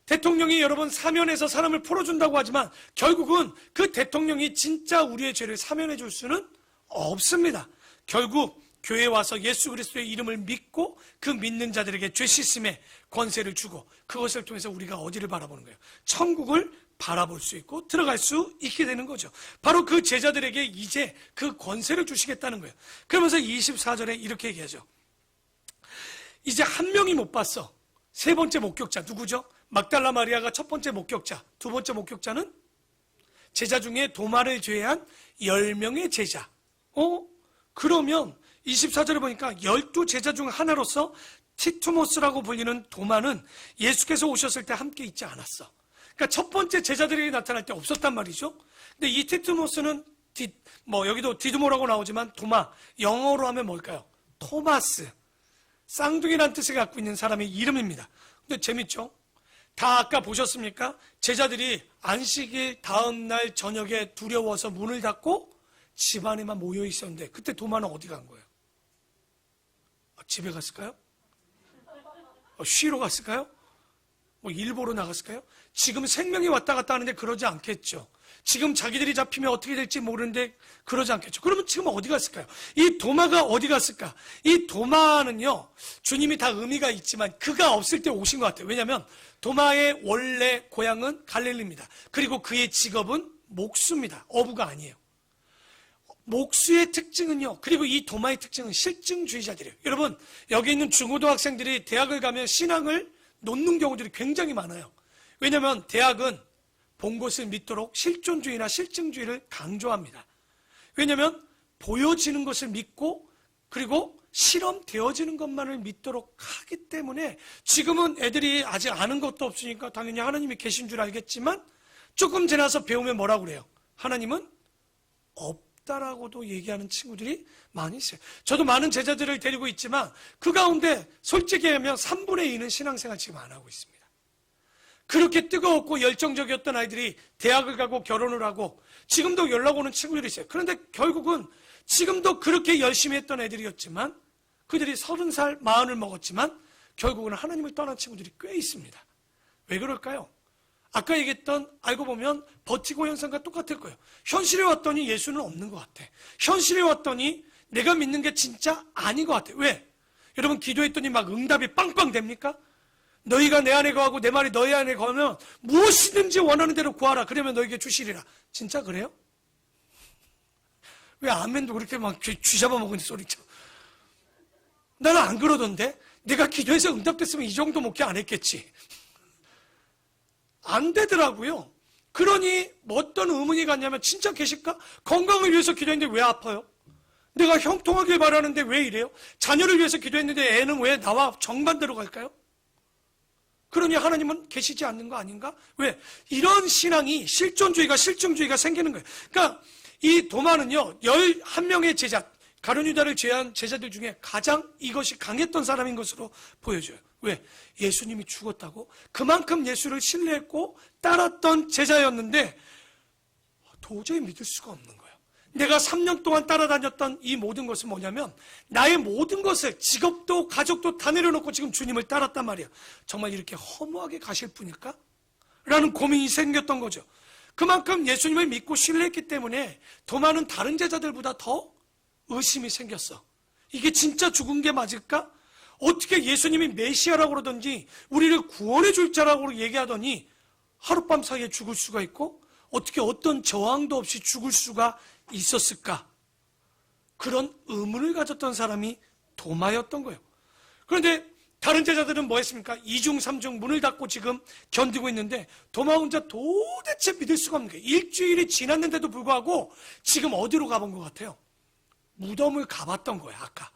A: 대통령이 여러분 사면해서 사람을 풀어준다고 하지만 결국은 그 대통령이 진짜 우리의 죄를 사면해 줄 수는 없습니다. 결국 교회에 와서 예수 그리스도의 이름을 믿고 그 믿는 자들에게 죄 씻음의 권세를 주고, 그것을 통해서 우리가 어디를 바라보는 거예요? 천국을 바라볼 수 있고 들어갈 수 있게 되는 거죠. 바로 그 제자들에게 이제 그 권세를 주시겠다는 거예요. 그러면서 24절에 이렇게 얘기하죠. 이제 한 명이 못 봤어. 세 번째 목격자 누구죠? 막달라 마리아가 첫 번째 목격자. 두 번째 목격자는 제자 중에 도마를 제외한 10명의 제자. 그러면 24절에 보니까 12제자 중 하나로서 티투모스라고 불리는 도마는 예수께서 오셨을 때 함께 있지 않았어. 그러니까 첫 번째 제자들에게 나타날 때 없었단 말이죠. 근데 이 티투모스는 여기도 디두모라고 나오지만 도마, 영어로 하면 뭘까요? 토마스. 쌍둥이란 뜻을 갖고 있는 사람의 이름입니다. 근데 재밌죠? 다 아까 보셨습니까? 제자들이 안식일 다음 날 저녁에 두려워서 문을 닫고 집 안에만 모여 있었는데 그때 도마는 어디 간 거예요? 집에 갔을까요? 쉬러 갔을까요? 일 보러 나갔을까요? 지금 생명이 왔다 갔다 하는데 그러지 않겠죠. 지금 자기들이 잡히면 어떻게 될지 모르는데 그러지 않겠죠. 그러면 지금 어디 갔을까요? 이 도마가 어디 갔을까? 이 도마는요, 주님이 다 의미가 있지만 그가 없을 때 오신 것 같아요. 왜냐하면 도마의 원래 고향은 갈릴리입니다. 그리고 그의 직업은 목수입니다. 어부가 아니에요. 목수의 특징은요, 그리고 이 도마의 특징은 실증주의자들이에요. 여러분, 여기 있는 중고등학생들이 대학을 가면 신앙을 놓는 경우들이 굉장히 많아요. 왜냐하면 대학은 본 것을 믿도록 실존주의나 실증주의를 강조합니다. 왜냐하면 보여지는 것을 믿고 그리고 실험되어지는 것만을 믿도록 하기 때문에, 지금은 애들이 아직 아는 것도 없으니까 당연히 하나님이 계신 줄 알겠지만 조금 지나서 배우면 뭐라고 그래요? 하나님은 없다라고도 얘기하는 친구들이 많이 있어요. 저도 많은 제자들을 데리고 있지만 그 가운데 솔직히 하면 3분의 2는 신앙생활 지금 안 하고 있습니다. 그렇게 뜨거웠고 열정적이었던 아이들이 대학을 가고 결혼을 하고 지금도 연락 오는 친구들이 있어요. 그런데 결국은 지금도 그렇게 열심히 했던 애들이었지만 그들이 30살, 40을 먹었지만 결국은 하나님을 떠난 친구들이 꽤 있습니다. 왜 그럴까요? 아까 얘기했던, 알고 보면 버티고 현상과 똑같을 거예요. 현실에 왔더니 예수는 없는 것 같아. 현실에 왔더니 내가 믿는 게 진짜 아닌 것 같아. 왜? 여러분, 기도했더니 막 응답이 빵빵 됩니까? 너희가 내 안에 거하고 내 말이 너희 안에 거하면 무엇이든지 원하는 대로 구하라. 그러면 너에게 주시리라. 진짜 그래요? 왜 아멘도 그렇게 막 쥐잡아먹은 소리죠? 나는 안 그러던데? 내가 기도해서 응답됐으면 이 정도 목회 안 했겠지. 안 되더라고요. 그러니 어떤 의문이 갔냐면, 진짜 계실까? 건강을 위해서 기도했는데 왜 아파요? 내가 형통하길 바라는데 왜 이래요? 자녀를 위해서 기도했는데 애는 왜 나와 정반대로 갈까요? 그러니 하나님은 계시지 않는 거 아닌가? 왜? 이런 신앙이 실존주의가 실증주의가 생기는 거예요. 그러니까 이 도마는요, 11명의 제자, 가룟 유다를 제외한 제자들 중에 가장 이것이 강했던 사람인 것으로 보여져요. 왜? 예수님이 죽었다고? 그만큼 예수를 신뢰했고 따랐던 제자였는데 도저히 믿을 수가 없는 거예요. 내가 3년 동안 따라다녔던 이 모든 것은 뭐냐면 나의 모든 것을, 직업도 가족도 다 내려놓고 지금 주님을 따랐단 말이에요. 정말 이렇게 허무하게 가실 분일까? 라는 고민이 생겼던 거죠. 그만큼 예수님을 믿고 신뢰했기 때문에 도마는 다른 제자들보다 더 의심이 생겼어. 이게 진짜 죽은 게 맞을까? 어떻게 예수님이 메시아라고 그러든지 우리를 구원해 줄 자라고 얘기하더니 하룻밤 사이에 죽을 수가 있고 어떻게 어떤 저항도 없이 죽을 수가 있었을까? 그런 의문을 가졌던 사람이 도마였던 거예요. 그런데 다른 제자들은 뭐 했습니까? 2중 3중 문을 닫고 지금 견디고 있는데 도마 혼자 도대체 믿을 수가 없는 거예요. 일주일이 지났는데도 불구하고 지금 어디로 가본 것 같아요? 무덤을 가봤던 거예요, 아까.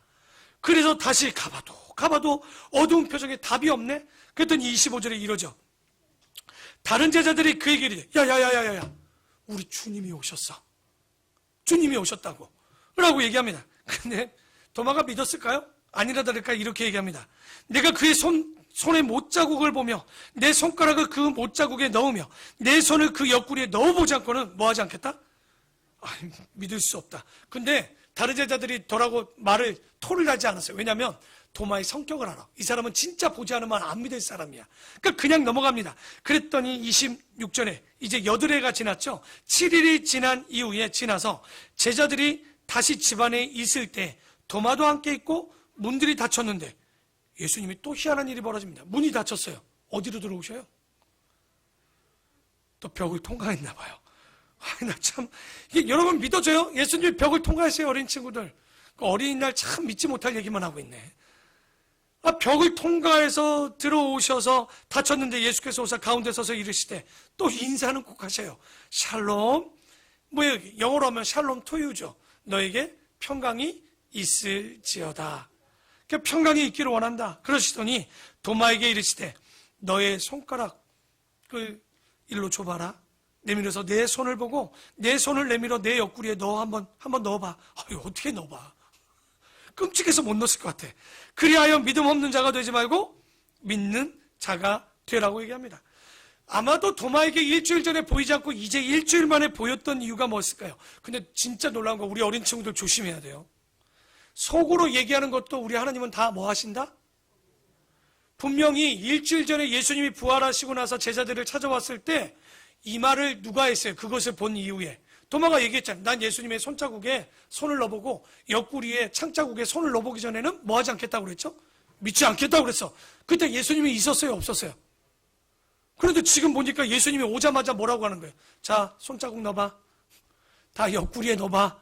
A: 그래서 다시 가봐도 어두운 표정에 답이 없네? 그랬더니 25절에 이러죠. 다른 제자들이 그 얘기를 해요. 야야야야야, 우리 주님이 오셨어. 주님이 오셨다고 라고 얘기합니다. 근데 도마가 믿었을까요? 아니라 다를까 이렇게 얘기합니다. 내가 그의 손의 못자국을 보며 내 손가락을 그 못자국에 넣으며 내 손을 그 옆구리에 넣어보지 않고는 뭐 하지 않겠다? 믿을 수 없다. 근데 다른 제자들이 더라고 토를 하지 않았어요. 왜냐하면 도마의 성격을 알아. 이 사람은 진짜 보지 않으면 안 믿을 사람이야. 그러니까 그냥 넘어갑니다. 그랬더니 26절에 이제 8회가 지났죠. 7일이 지난 이후에 지나서 제자들이 다시 집안에 있을 때 도마도 함께 있고 문들이 닫혔는데 예수님이 또 희한한 일이 벌어집니다. 문이 닫혔어요. 어디로 들어오셔요? 또 벽을 통과했나 봐요. 나 참, 이게 여러분 믿어져요? 예수님이 벽을 통과하세요, 어린 친구들. 어린이날 참 믿지 못할 얘기만 하고 있네. 벽을 통과해서 들어오셔서 닫혔는데 예수께서 오사 가운데 서서 이르시되 또 인사는 꼭 하셔요. 샬롬. 영어로 하면 샬롬 투유죠. 너에게 평강이 있을지어다. 평강이 있기를 원한다. 그러시더니 도마에게 이르시되 너의 손가락을 일로 줘봐라. 내밀어서 내 손을 보고 내 손을 내밀어 내 옆구리에 한번 넣어봐. 어떻게 넣어봐. 끔찍해서 못 넣었을 것 같아. 그리하여 믿음 없는 자가 되지 말고 믿는 자가 되라고 얘기합니다. 아마도 도마에게 일주일 전에 보이지 않고 이제 일주일 만에 보였던 이유가 뭐였을까요? 근데 진짜 놀라운 거 우리 어린 친구들 조심해야 돼요. 속으로 얘기하는 것도 우리 하나님은 다 뭐 하신다? 분명히 일주일 전에 예수님이 부활하시고 나서 제자들을 찾아왔을 때 이 말을 누가 했어요? 그것을 본 이후에 도마가 얘기했잖아요. 난 예수님의 손자국에 손을 넣어보고 옆구리에 창자국에 손을 넣어보기 전에는 뭐 하지 않겠다고 그랬죠? 믿지 않겠다고 그랬어. 그때 예수님이 있었어요? 없었어요? 그런데 지금 보니까 예수님이 오자마자 뭐라고 하는 거예요? 자, 손자국 넣어봐. 다 옆구리에 넣어봐.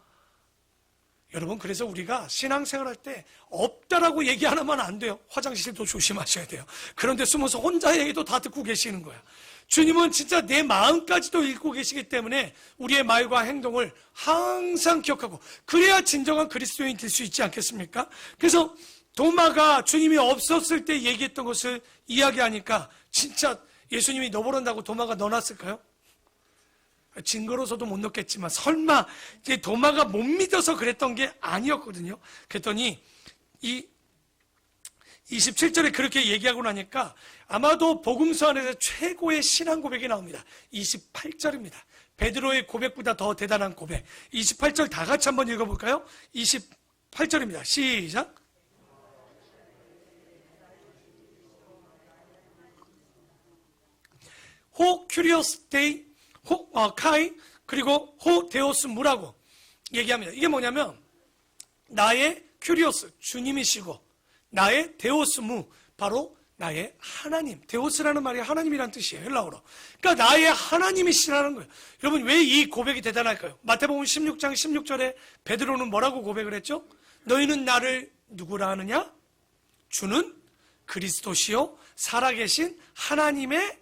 A: 여러분, 그래서 우리가 신앙생활 할 때 없다라고 얘기 하나만 안 돼요. 화장실도 조심하셔야 돼요. 그런데 숨어서 혼자 얘기도 다 듣고 계시는 거야. 주님은 진짜 내 마음까지도 읽고 계시기 때문에 우리의 말과 행동을 항상 기억하고 그래야 진정한 그리스도인이 될 수 있지 않겠습니까? 그래서 도마가 주님이 없었을 때 얘기했던 것을 이야기하니까 진짜 예수님이 넣어버린다고 도마가 넣어놨을까요? 증거로서도 못 넣겠지만 설마 도마가 못 믿어서 그랬던 게 아니었거든요. 그랬더니 이 27절에 그렇게 얘기하고 나니까 아마도 복음서 안에서 최고의 신앙 고백이 나옵니다. 28절입니다. 베드로의 고백보다 더 대단한 고백. 28절 다 같이 한번 읽어볼까요? 28절입니다. 시작. 호 큐리오스 데이 카이 그리고 호 데오스 무라고 얘기합니다. 이게 뭐냐면 나의 큐리오스 주님이시고 나의 데오스 무 바로 나의 하나님. 데오스라는 말이 하나님이란 뜻이에요. 헬라어로. 그러니까 나의 하나님이시라는 거예요. 여러분 왜 이 고백이 대단할까요? 마태복음 16장 16절에 베드로는 뭐라고 고백을 했죠? 너희는 나를 누구라 하느냐? 주는 그리스도시요 살아계신 하나님의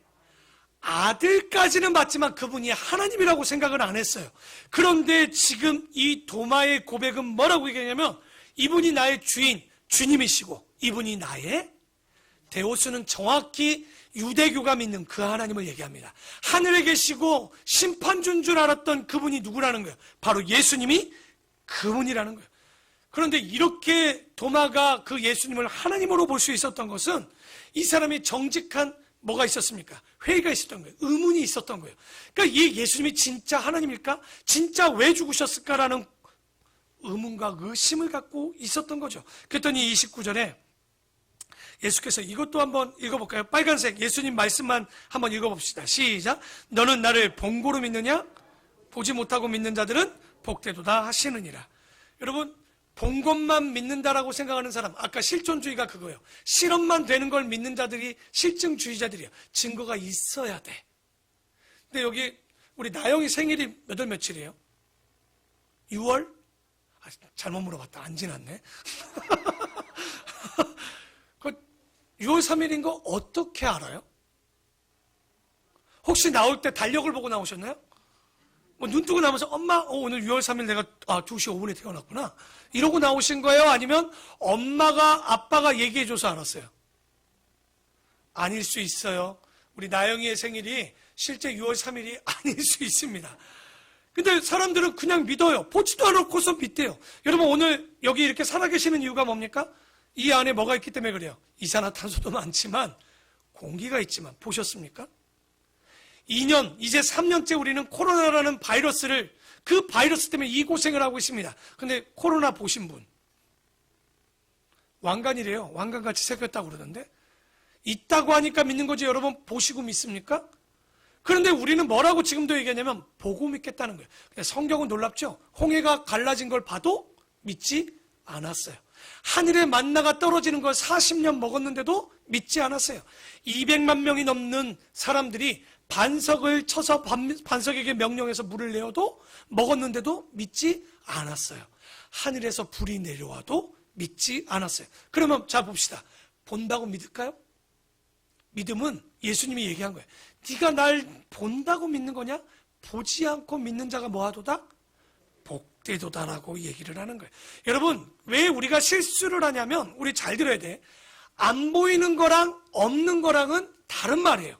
A: 아들까지는 맞지만 그분이 하나님이라고 생각을 안 했어요. 그런데 지금 이 도마의 고백은 뭐라고 얘기하냐면 이분이 나의 주인, 주님이시고 이분이 나의 데오스는 정확히 유대교가 믿는 그 하나님을 얘기합니다. 하늘에 계시고 심판주인 줄 알았던 그분이 누구라는 거예요? 바로 예수님이 그분이라는 거예요. 그런데 이렇게 도마가 그 예수님을 하나님으로 볼 수 있었던 것은 이 사람이 정직한 뭐가 있었습니까? 회의가 있었던 거예요. 의문이 있었던 거예요. 그러니까 이 예수님이 진짜 하나님일까? 진짜 왜 죽으셨을까라는 의문과 의심을 갖고 있었던 거죠. 그랬더니 29절에 예수께서 이것도 한번 읽어볼까요? 빨간색 예수님 말씀만 한번 읽어봅시다. 시작. 너는 나를 본고로 믿느냐? 보지 못하고 믿는 자들은 복되도다 하시느니라. 여러분, 본 것만 믿는다라고 생각하는 사람, 아까 실존주의가 그거예요. 실험만 되는 걸 믿는 자들이 실증주의자들이에요. 증거가 있어야 돼. 근데 여기 우리 나영이 생일이 몇 월 며칠이에요? 6월? 잘못 물어봤다. 안 지났네. 6월 3일인 거 어떻게 알아요? 혹시 나올 때 달력을 보고 나오셨나요? 눈 뜨고 나면서 엄마 오늘 6월 3일 내가 2시 5분에 태어났구나 이러고 나오신 거예요? 아니면 엄마가 아빠가 얘기해줘서 알았어요? 아닐 수 있어요. 우리 나영이의 생일이 실제 6월 3일이 아닐 수 있습니다. 근데 사람들은 그냥 믿어요. 보지도 않고서 믿대요. 여러분 오늘 여기 이렇게 살아계시는 이유가 뭡니까? 이 안에 뭐가 있기 때문에 그래요. 이산화탄소도 많지만 공기가 있지만 보셨습니까? 2년, 이제 3년째 우리는 코로나라는 바이러스를 그 바이러스 때문에 이 고생을 하고 있습니다. 근데 코로나 보신 분 왕관이래요. 왕관같이 새겼다고 그러던데 있다고 하니까 믿는 거지 여러분 보시고 믿습니까? 그런데 우리는 뭐라고 지금도 얘기하냐면 보고 믿겠다는 거예요. 근데 성경은 놀랍죠? 홍해가 갈라진 걸 봐도 믿지 않았어요. 하늘에 만나가 떨어지는 걸 40년 먹었는데도 믿지 않았어요. 200만 명이 넘는 사람들이 반석을 쳐서 반석에게 명령해서 물을 내어도 먹었는데도 믿지 않았어요. 하늘에서 불이 내려와도 믿지 않았어요. 그러면 자 봅시다. 본다고 믿을까요? 믿음은 예수님이 얘기한 거예요. 네가 날 본다고 믿는 거냐? 보지 않고 믿는 자가 뭐하도다? 복되도다라고 얘기를 하는 거예요. 여러분 왜 우리가 실수를 하냐면 우리 잘 들어야 돼. 안 보이는 거랑 없는 거랑은 다른 말이에요.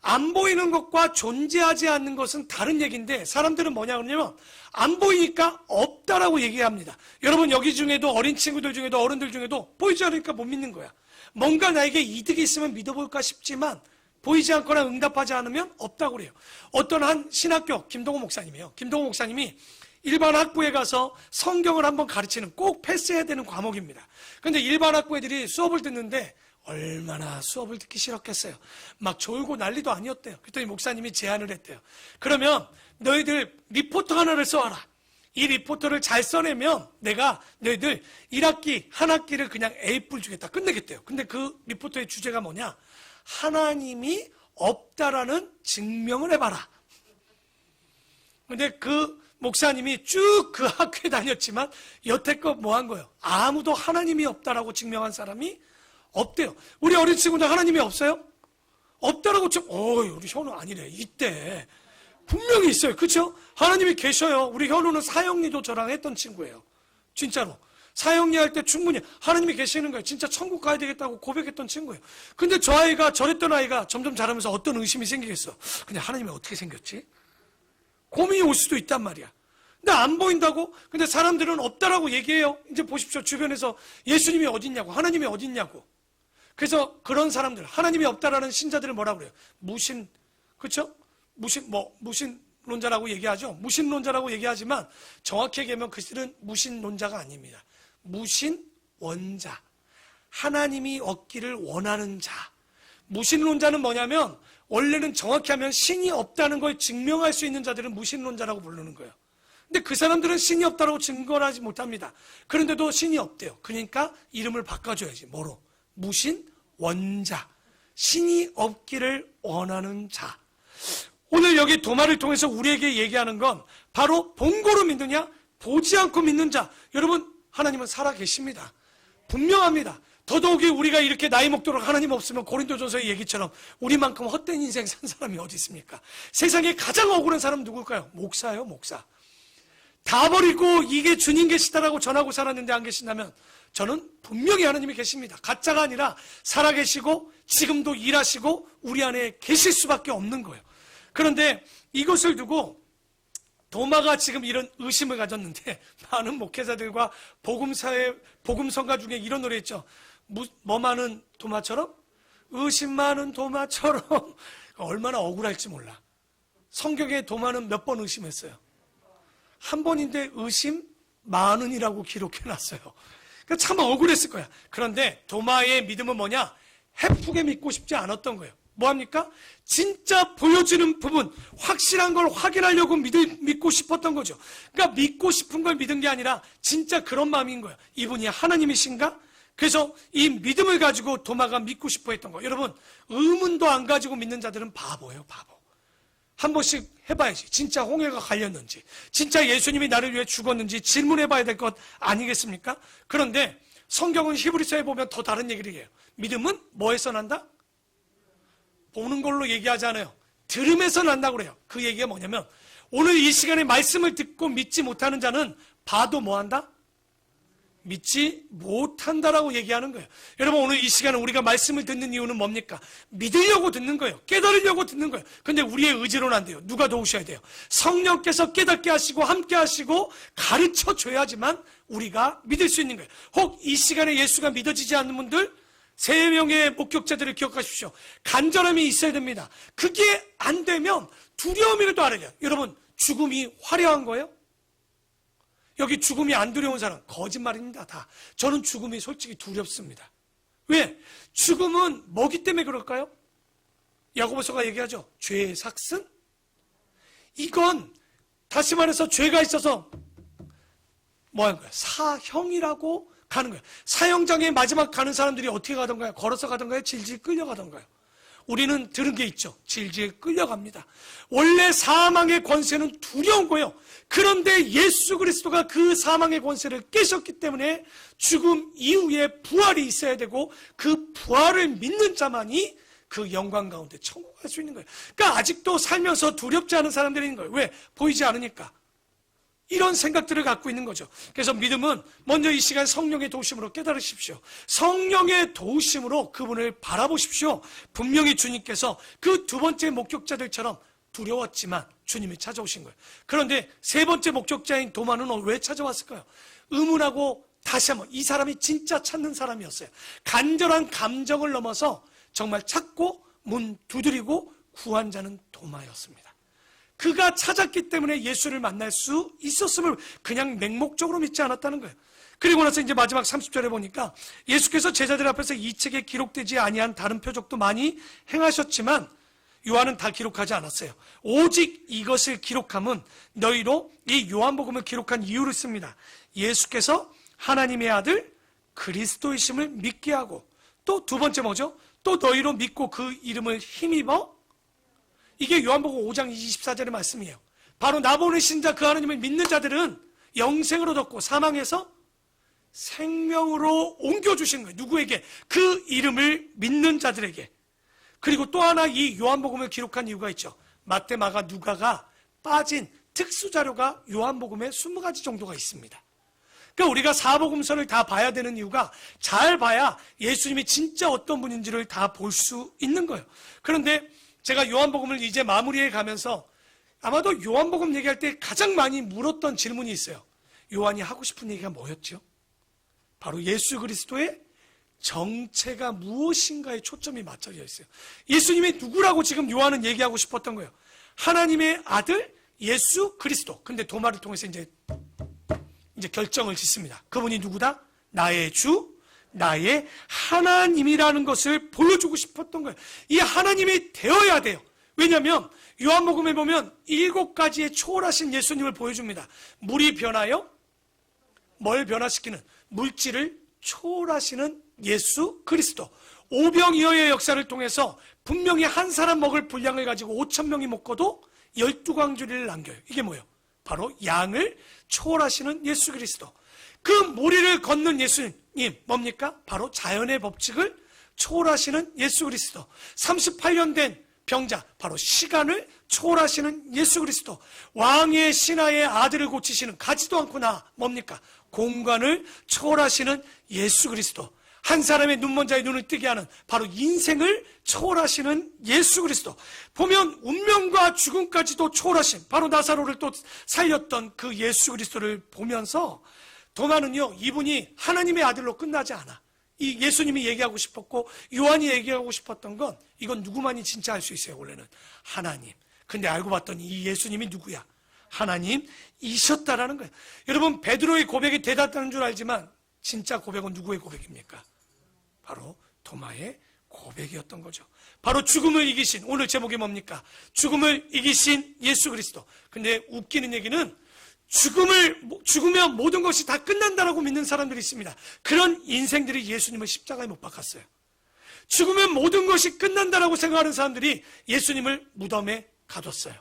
A: 안 보이는 것과 존재하지 않는 것은 다른 얘기인데 사람들은 뭐냐 그러냐면 안 보이니까 없다라고 얘기합니다. 여러분 여기 중에도 어린 친구들 중에도 어른들 중에도 보이지 않으니까 못 믿는 거야. 뭔가 나에게 이득이 있으면 믿어볼까 싶지만 보이지 않거나 응답하지 않으면 없다고 그래요. 어떤 한 신학교 김동호 목사님이에요. 김동호 목사님이 일반 학부에 가서 성경을 한번 가르치는 꼭 패스해야 되는 과목입니다. 그런데 일반 학부 애들이 수업을 듣는데 얼마나 수업을 듣기 싫었겠어요. 막 졸고 난리도 아니었대요. 그랬더니 목사님이 제안을 했대요. 그러면 너희들 리포트 하나를 써와라. 이 리포트를 잘 써내면 내가 너희들 1학기, 한 학기를 그냥 A뿔 주겠다. 끝내겠대요. 근데 그 리포트의 주제가 뭐냐? 하나님이 없다라는 증명을 해봐라. 근데 그 목사님이 쭉 그 학교에 다녔지만 여태껏 뭐 한 거예요? 아무도 하나님이 없다라고 증명한 사람이 없대요. 우리 어린 친구들 하나님이 없어요? 없다라고 우리 현우 아니래. 이때 분명히 있어요. 그렇죠? 하나님이 계셔요. 우리 현우는 사형리도 저랑 했던 친구예요. 진짜로. 사형리 할 때 충분히 하나님이 계시는 거예요. 진짜 천국 가야 되겠다고 고백했던 친구예요. 근데 저 아이가 저랬던 아이가 점점 자라면서 어떤 의심이 생기겠어. 근데 하나님이 어떻게 생겼지? 고민이 올 수도 있단 말이야. 근데 안 보인다고? 근데 사람들은 없다라고 얘기해요. 이제 보십시오. 주변에서 예수님이 어딨냐고, 하나님이 어딨냐고. 그래서 그런 사람들, 하나님이 없다라는 신자들을 뭐라고 그래요? 무신, 그렇죠? 무신론자라고 얘기하죠. 무신론자라고 얘기하지만 정확히 얘기하면 그들은 무신론자가 아닙니다. 무신원자. 하나님이 없기를 원하는 자. 무신론자는 뭐냐면 원래는 정확히 하면 신이 없다는 걸 증명할 수 있는 자들은 무신론자라고 부르는 거예요. 근데 그 사람들은 신이 없다고 증거를 하지 못합니다. 그런데도 신이 없대요. 그러니까 이름을 바꿔줘야지. 뭐로? 무신원자. 신이 없기를 원하는 자. 오늘 여기 도마를 통해서 우리에게 얘기하는 건 바로 본고로 믿느냐? 보지 않고 믿는 자. 여러분 하나님은 살아계십니다. 분명합니다. 더더욱이 우리가 이렇게 나이 먹도록 하나님 없으면 고린도전서의 얘기처럼 우리만큼 헛된 인생 산 사람이 어디 있습니까? 세상에 가장 억울한 사람은 누굴까요? 목사예요, 목사. 다 버리고 이게 주님 계시다라고 전하고 살았는데 안 계신다면 저는 분명히 하나님이 계십니다. 가짜가 아니라 살아계시고 지금도 일하시고 우리 안에 계실 수밖에 없는 거예요. 그런데 이것을 두고 도마가 지금 이런 의심을 가졌는데 많은 목회자들과 복음성가 중에 이런 노래 있죠. 뭐 많은 도마처럼? 의심 많은 도마처럼. 얼마나 억울할지 몰라. 성경에 도마는 몇 번 의심했어요? 한 번인데 의심 많은이라고 기록해놨어요. 그러니까 참 억울했을 거야. 그런데 도마의 믿음은 뭐냐? 해프게 믿고 싶지 않았던 거예요. 뭐합니까? 진짜 보여지는 부분, 확실한 걸 확인하려고 믿고 싶었던 거죠. 그러니까 믿고 싶은 걸 믿은 게 아니라 진짜 그런 마음인 거예요. 이분이 하나님이신가? 그래서 이 믿음을 가지고 도마가 믿고 싶어 했던 거예요. 여러분, 의문도 안 가지고 믿는 자들은 바보예요, 바보. 한 번씩 해봐야지. 진짜 홍해가 갈렸는지, 진짜 예수님이 나를 위해 죽었는지 질문해봐야 될 것 아니겠습니까? 그런데 성경은 히브리서에 보면 더 다른 얘기를 해요. 믿음은 뭐에서 난다? 보는 걸로 얘기하지 않아요. 들음에서 난다고 그래요. 그 얘기가 뭐냐면 오늘 이 시간에 말씀을 듣고 믿지 못하는 자는 봐도 뭐한다? 믿지 못한다라고 얘기하는 거예요. 여러분, 오늘 이 시간에 우리가 말씀을 듣는 이유는 뭡니까? 믿으려고 듣는 거예요. 깨달으려고 듣는 거예요. 근데 우리의 의지로는 안 돼요. 누가 도우셔야 돼요? 성령께서 깨닫게 하시고 함께 하시고 가르쳐 줘야지만 우리가 믿을 수 있는 거예요. 혹 이 시간에 예수가 믿어지지 않는 분들, 3명의 목격자들을 기억하십시오. 간절함이 있어야 됩니다. 그게 안 되면 두려움이라도 알아요. 여러분, 죽음이 화려한 거예요? 여기 죽음이 안 두려운 사람 거짓말입니다. 다. 저는 죽음이 솔직히 두렵습니다. 왜? 죽음은 뭐기 때문에 그럴까요? 야고보서가 얘기하죠. 죄의 삭슨? 이건 다시 말해서 죄가 있어서 뭐 하는 거야? 사형이라고 가는 거예요. 사형장에 마지막 가는 사람들이 어떻게 가던가요? 걸어서 가던가요? 질질 끌려가던가요? 우리는 들은 게 있죠. 질질 끌려갑니다. 원래 사망의 권세는 두려운 거예요. 그런데 예수 그리스도가 그 사망의 권세를 깨셨기 때문에 죽음 이후에 부활이 있어야 되고 그 부활을 믿는 자만이 그 영광 가운데 천국할 수 있는 거예요. 그러니까 아직도 살면서 두렵지 않은 사람들이 있는 거예요. 왜? 보이지 않으니까. 이런 생각들을 갖고 있는 거죠. 그래서 믿음은 먼저 이 시간 성령의 도우심으로 깨달으십시오. 성령의 도우심으로 그분을 바라보십시오. 분명히 주님께서 그 두 번째 목격자들처럼 두려웠지만 주님이 찾아오신 거예요. 그런데 세 번째 목격자인 도마는 왜 찾아왔을까요? 의문하고 다시 한번 이 사람이 진짜 찾는 사람이었어요. 간절한 감정을 넘어서 정말 찾고 문 두드리고 구한 자는 도마였습니다. 그가 찾았기 때문에 예수를 만날 수 있었음을 그냥 맹목적으로 믿지 않았다는 거예요. 그리고 나서 이제 마지막 30절에 보니까 예수께서 제자들 앞에서 이 책에 기록되지 아니한 다른 표적도 많이 행하셨지만 요한은 다 기록하지 않았어요. 오직 이것을 기록함은 너희로 이 요한복음을 기록한 이유를 씁니다. 예수께서 하나님의 아들 그리스도이심을 믿게 하고 또 두 번째 뭐죠? 또 너희로 믿고 그 이름을 힘입어. 이게 요한복음 5장 24절의 말씀이에요. 바로 나 보내신 자 그 하나님을 믿는 자들은 영생을 얻었고 사망에서 생명으로 옮겨주신 거예요. 누구에게? 그 이름을 믿는 자들에게. 그리고 또 하나 이 요한복음을 기록한 이유가 있죠. 마태, 마가, 누가가 빠진 특수자료가 요한복음에 20가지 정도가 있습니다. 그러니까 우리가 사복음서를 다 봐야 되는 이유가 잘 봐야 예수님이 진짜 어떤 분인지를 다 볼 수 있는 거예요. 그런데 제가 요한복음을 이제 마무리해 가면서 아마도 요한복음 얘기할 때 가장 많이 물었던 질문이 있어요. 요한이 하고 싶은 얘기가 뭐였죠? 바로 예수 그리스도의 정체가 무엇인가에 초점이 맞춰져 있어요. 예수님이 누구라고 지금 요한은 얘기하고 싶었던 거예요. 하나님의 아들 예수 그리스도. 근데 도마를 통해서 이제 결정을 짓습니다. 그분이 누구다? 나의 주, 나의 하나님이라는 것을 보여주고 싶었던 거예요. 이 하나님이 되어야 돼요. 왜냐하면 요한복음에 보면 7가지의 초월하신 예수님을 보여줍니다. 물이 변하여 뭘 변화시키는? 물질을 초월하시는 예수 그리스도. 오병이어의 역사를 통해서 분명히 한 사람 먹을 분량을 가지고 5,000명이 먹고도 12광주리를 남겨요. 이게 뭐예요? 바로 양을 초월하시는 예수 그리스도. 그 모리를 걷는 예수님, 뭡니까? 바로 자연의 법칙을 초월하시는 예수 그리스도. 38년 된 병자, 바로 시간을 초월하시는 예수 그리스도. 왕의 신하의 아들을 고치시는, 가지도 않구나, 뭡니까? 공간을 초월하시는 예수 그리스도. 한 사람의 눈먼 자의 눈을 뜨게 하는, 바로 인생을 초월하시는 예수 그리스도. 보면 운명과 죽음까지도 초월하신, 바로 나사로를 또 살렸던 그 예수 그리스도를 보면서 도마는요, 이분이 하나님의 아들로 끝나지 않아. 이 예수님이 얘기하고 싶었고 요한이 얘기하고 싶었던 건, 이건 누구만이 진짜 알 수 있어요. 원래는 하나님. 근데 알고 봤더니 이 예수님이 누구야? 하나님이셨다라는 거예요. 여러분, 베드로의 고백이 대단한 줄 알지만 진짜 고백은 누구의 고백입니까? 바로 도마의 고백이었던 거죠. 바로 죽음을 이기신, 오늘 제목이 뭡니까? 죽음을 이기신 예수 그리스도. 근데 웃기는 얘기는, 죽으면 모든 것이 다 끝난다라고 믿는 사람들이 있습니다. 그런 인생들이 예수님을 십자가에 못 박았어요. 죽으면 모든 것이 끝난다라고 생각하는 사람들이 예수님을 무덤에 가뒀어요.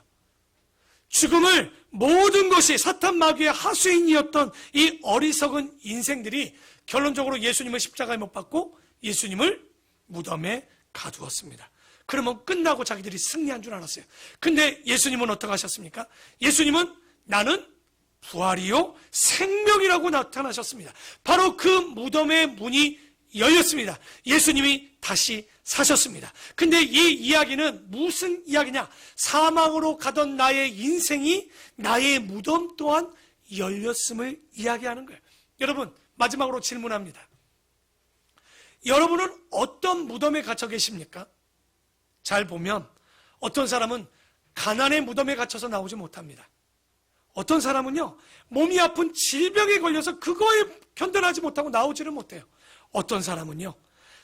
A: 죽음을, 모든 것이 사탄 마귀의 하수인이었던 이 어리석은 인생들이 결론적으로 예수님을 십자가에 못 박고 예수님을 무덤에 가두었습니다. 그러면 끝나고 자기들이 승리한 줄 알았어요. 근데 예수님은 어떻게 하셨습니까? 예수님은 나는 부활이요 생명이라고 나타나셨습니다. 바로 그 무덤의 문이 열렸습니다. 예수님이 다시 사셨습니다. 근데 이 이야기는 무슨 이야기냐? 사망으로 가던 나의 인생이, 나의 무덤 또한 열렸음을 이야기하는 거예요. 여러분, 마지막으로 질문합니다. 여러분은 어떤 무덤에 갇혀 계십니까? 잘 보면 어떤 사람은 가난의 무덤에 갇혀서 나오지 못합니다. 어떤 사람은요, 몸이 아픈 질병에 걸려서 그거에 견뎌나지 못하고 나오지를 못해요. 어떤 사람은요,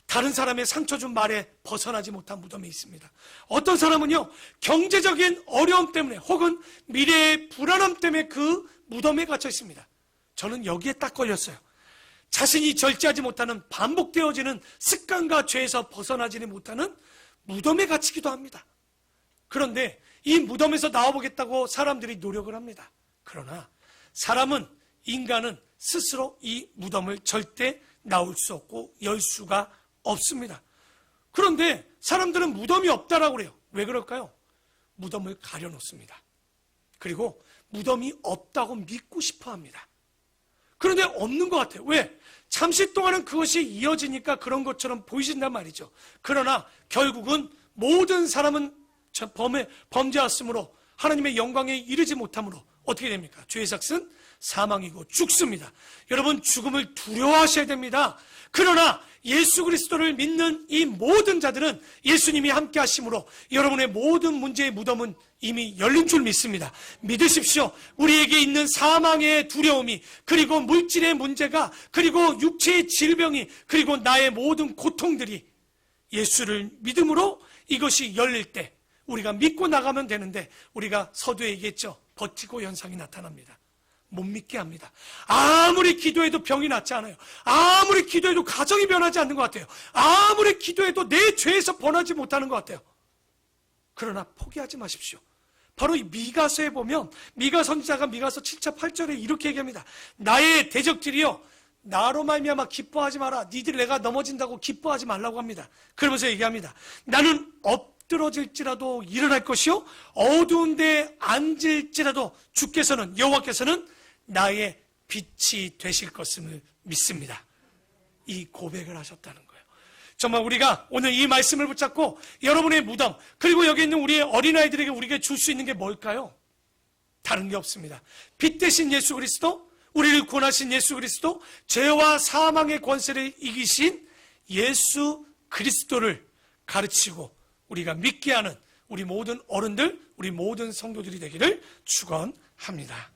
A: 다른 사람의 상처 준 말에 벗어나지 못한 무덤에 있습니다. 어떤 사람은요, 경제적인 어려움 때문에 혹은 미래의 불안함 때문에 그 무덤에 갇혀 있습니다. 저는 여기에 딱 걸렸어요. 자신이 절제하지 못하는, 반복되어지는 습관과 죄에서 벗어나지는 못하는 무덤에 갇히기도 합니다. 그런데 이 무덤에서 나와보겠다고 사람들이 노력을 합니다. 그러나 사람은, 인간은 스스로 이 무덤을 절대 나올 수 없고 열 수가 없습니다. 그런데 사람들은 무덤이 없다라고 그래요. 왜 그럴까요? 무덤을 가려놓습니다. 그리고 무덤이 없다고 믿고 싶어 합니다. 그런데 없는 것 같아요. 왜? 잠시 동안은 그것이 이어지니까 그런 것처럼 보이신단 말이죠. 그러나 결국은 모든 사람은 범죄였으므로 하나님의 영광에 이르지 못함으로 어떻게 됩니까? 죄의 삭은 사망이고 죽습니다. 여러분, 죽음을 두려워하셔야 됩니다. 그러나 예수 그리스도를 믿는 이 모든 자들은 예수님이 함께 하심으로 여러분의 모든 문제의 무덤은 이미 열린 줄 믿습니다. 믿으십시오. 우리에게 있는 사망의 두려움이, 그리고 물질의 문제가, 그리고 육체의 질병이, 그리고 나의 모든 고통들이 예수를 믿음으로 이것이 열릴 때 우리가 믿고 나가면 되는데, 우리가 서두에 얘기했죠. 버티고 현상이 나타납니다. 못 믿게 합니다. 아무리 기도해도 병이 낫지 않아요. 아무리 기도해도 가정이 변하지 않는 것 같아요. 아무리 기도해도 내 죄에서 번하지 못하는 것 같아요. 그러나 포기하지 마십시오. 바로 이 미가서에 보면, 미가 선지자가 미가서 7장 8절에 이렇게 얘기합니다. 나의 대적들이여, 나로 말미암아 기뻐하지 마라. 니들 내가 넘어진다고 기뻐하지 말라고 합니다. 그러면서 얘기합니다. 나는 엎드러질지라도 일어날 것이요, 어두운 데 앉을지라도 주께서는, 여호와께서는 나의 빛이 되실 것임을 믿습니다. 이 고백을 하셨다는 거예요. 정말 우리가 오늘 이 말씀을 붙잡고 여러분의 무덤, 그리고 여기 있는 우리의 어린아이들에게 우리가 줄 수 있는 게 뭘까요? 다른 게 없습니다. 빛 대신 예수 그리스도, 우리를 구원하신 예수 그리스도, 죄와 사망의 권세를 이기신 예수 그리스도를 가르치고 우리가 믿게 하는 우리 모든 어른들, 우리 모든 성도들이 되기를 축원합니다.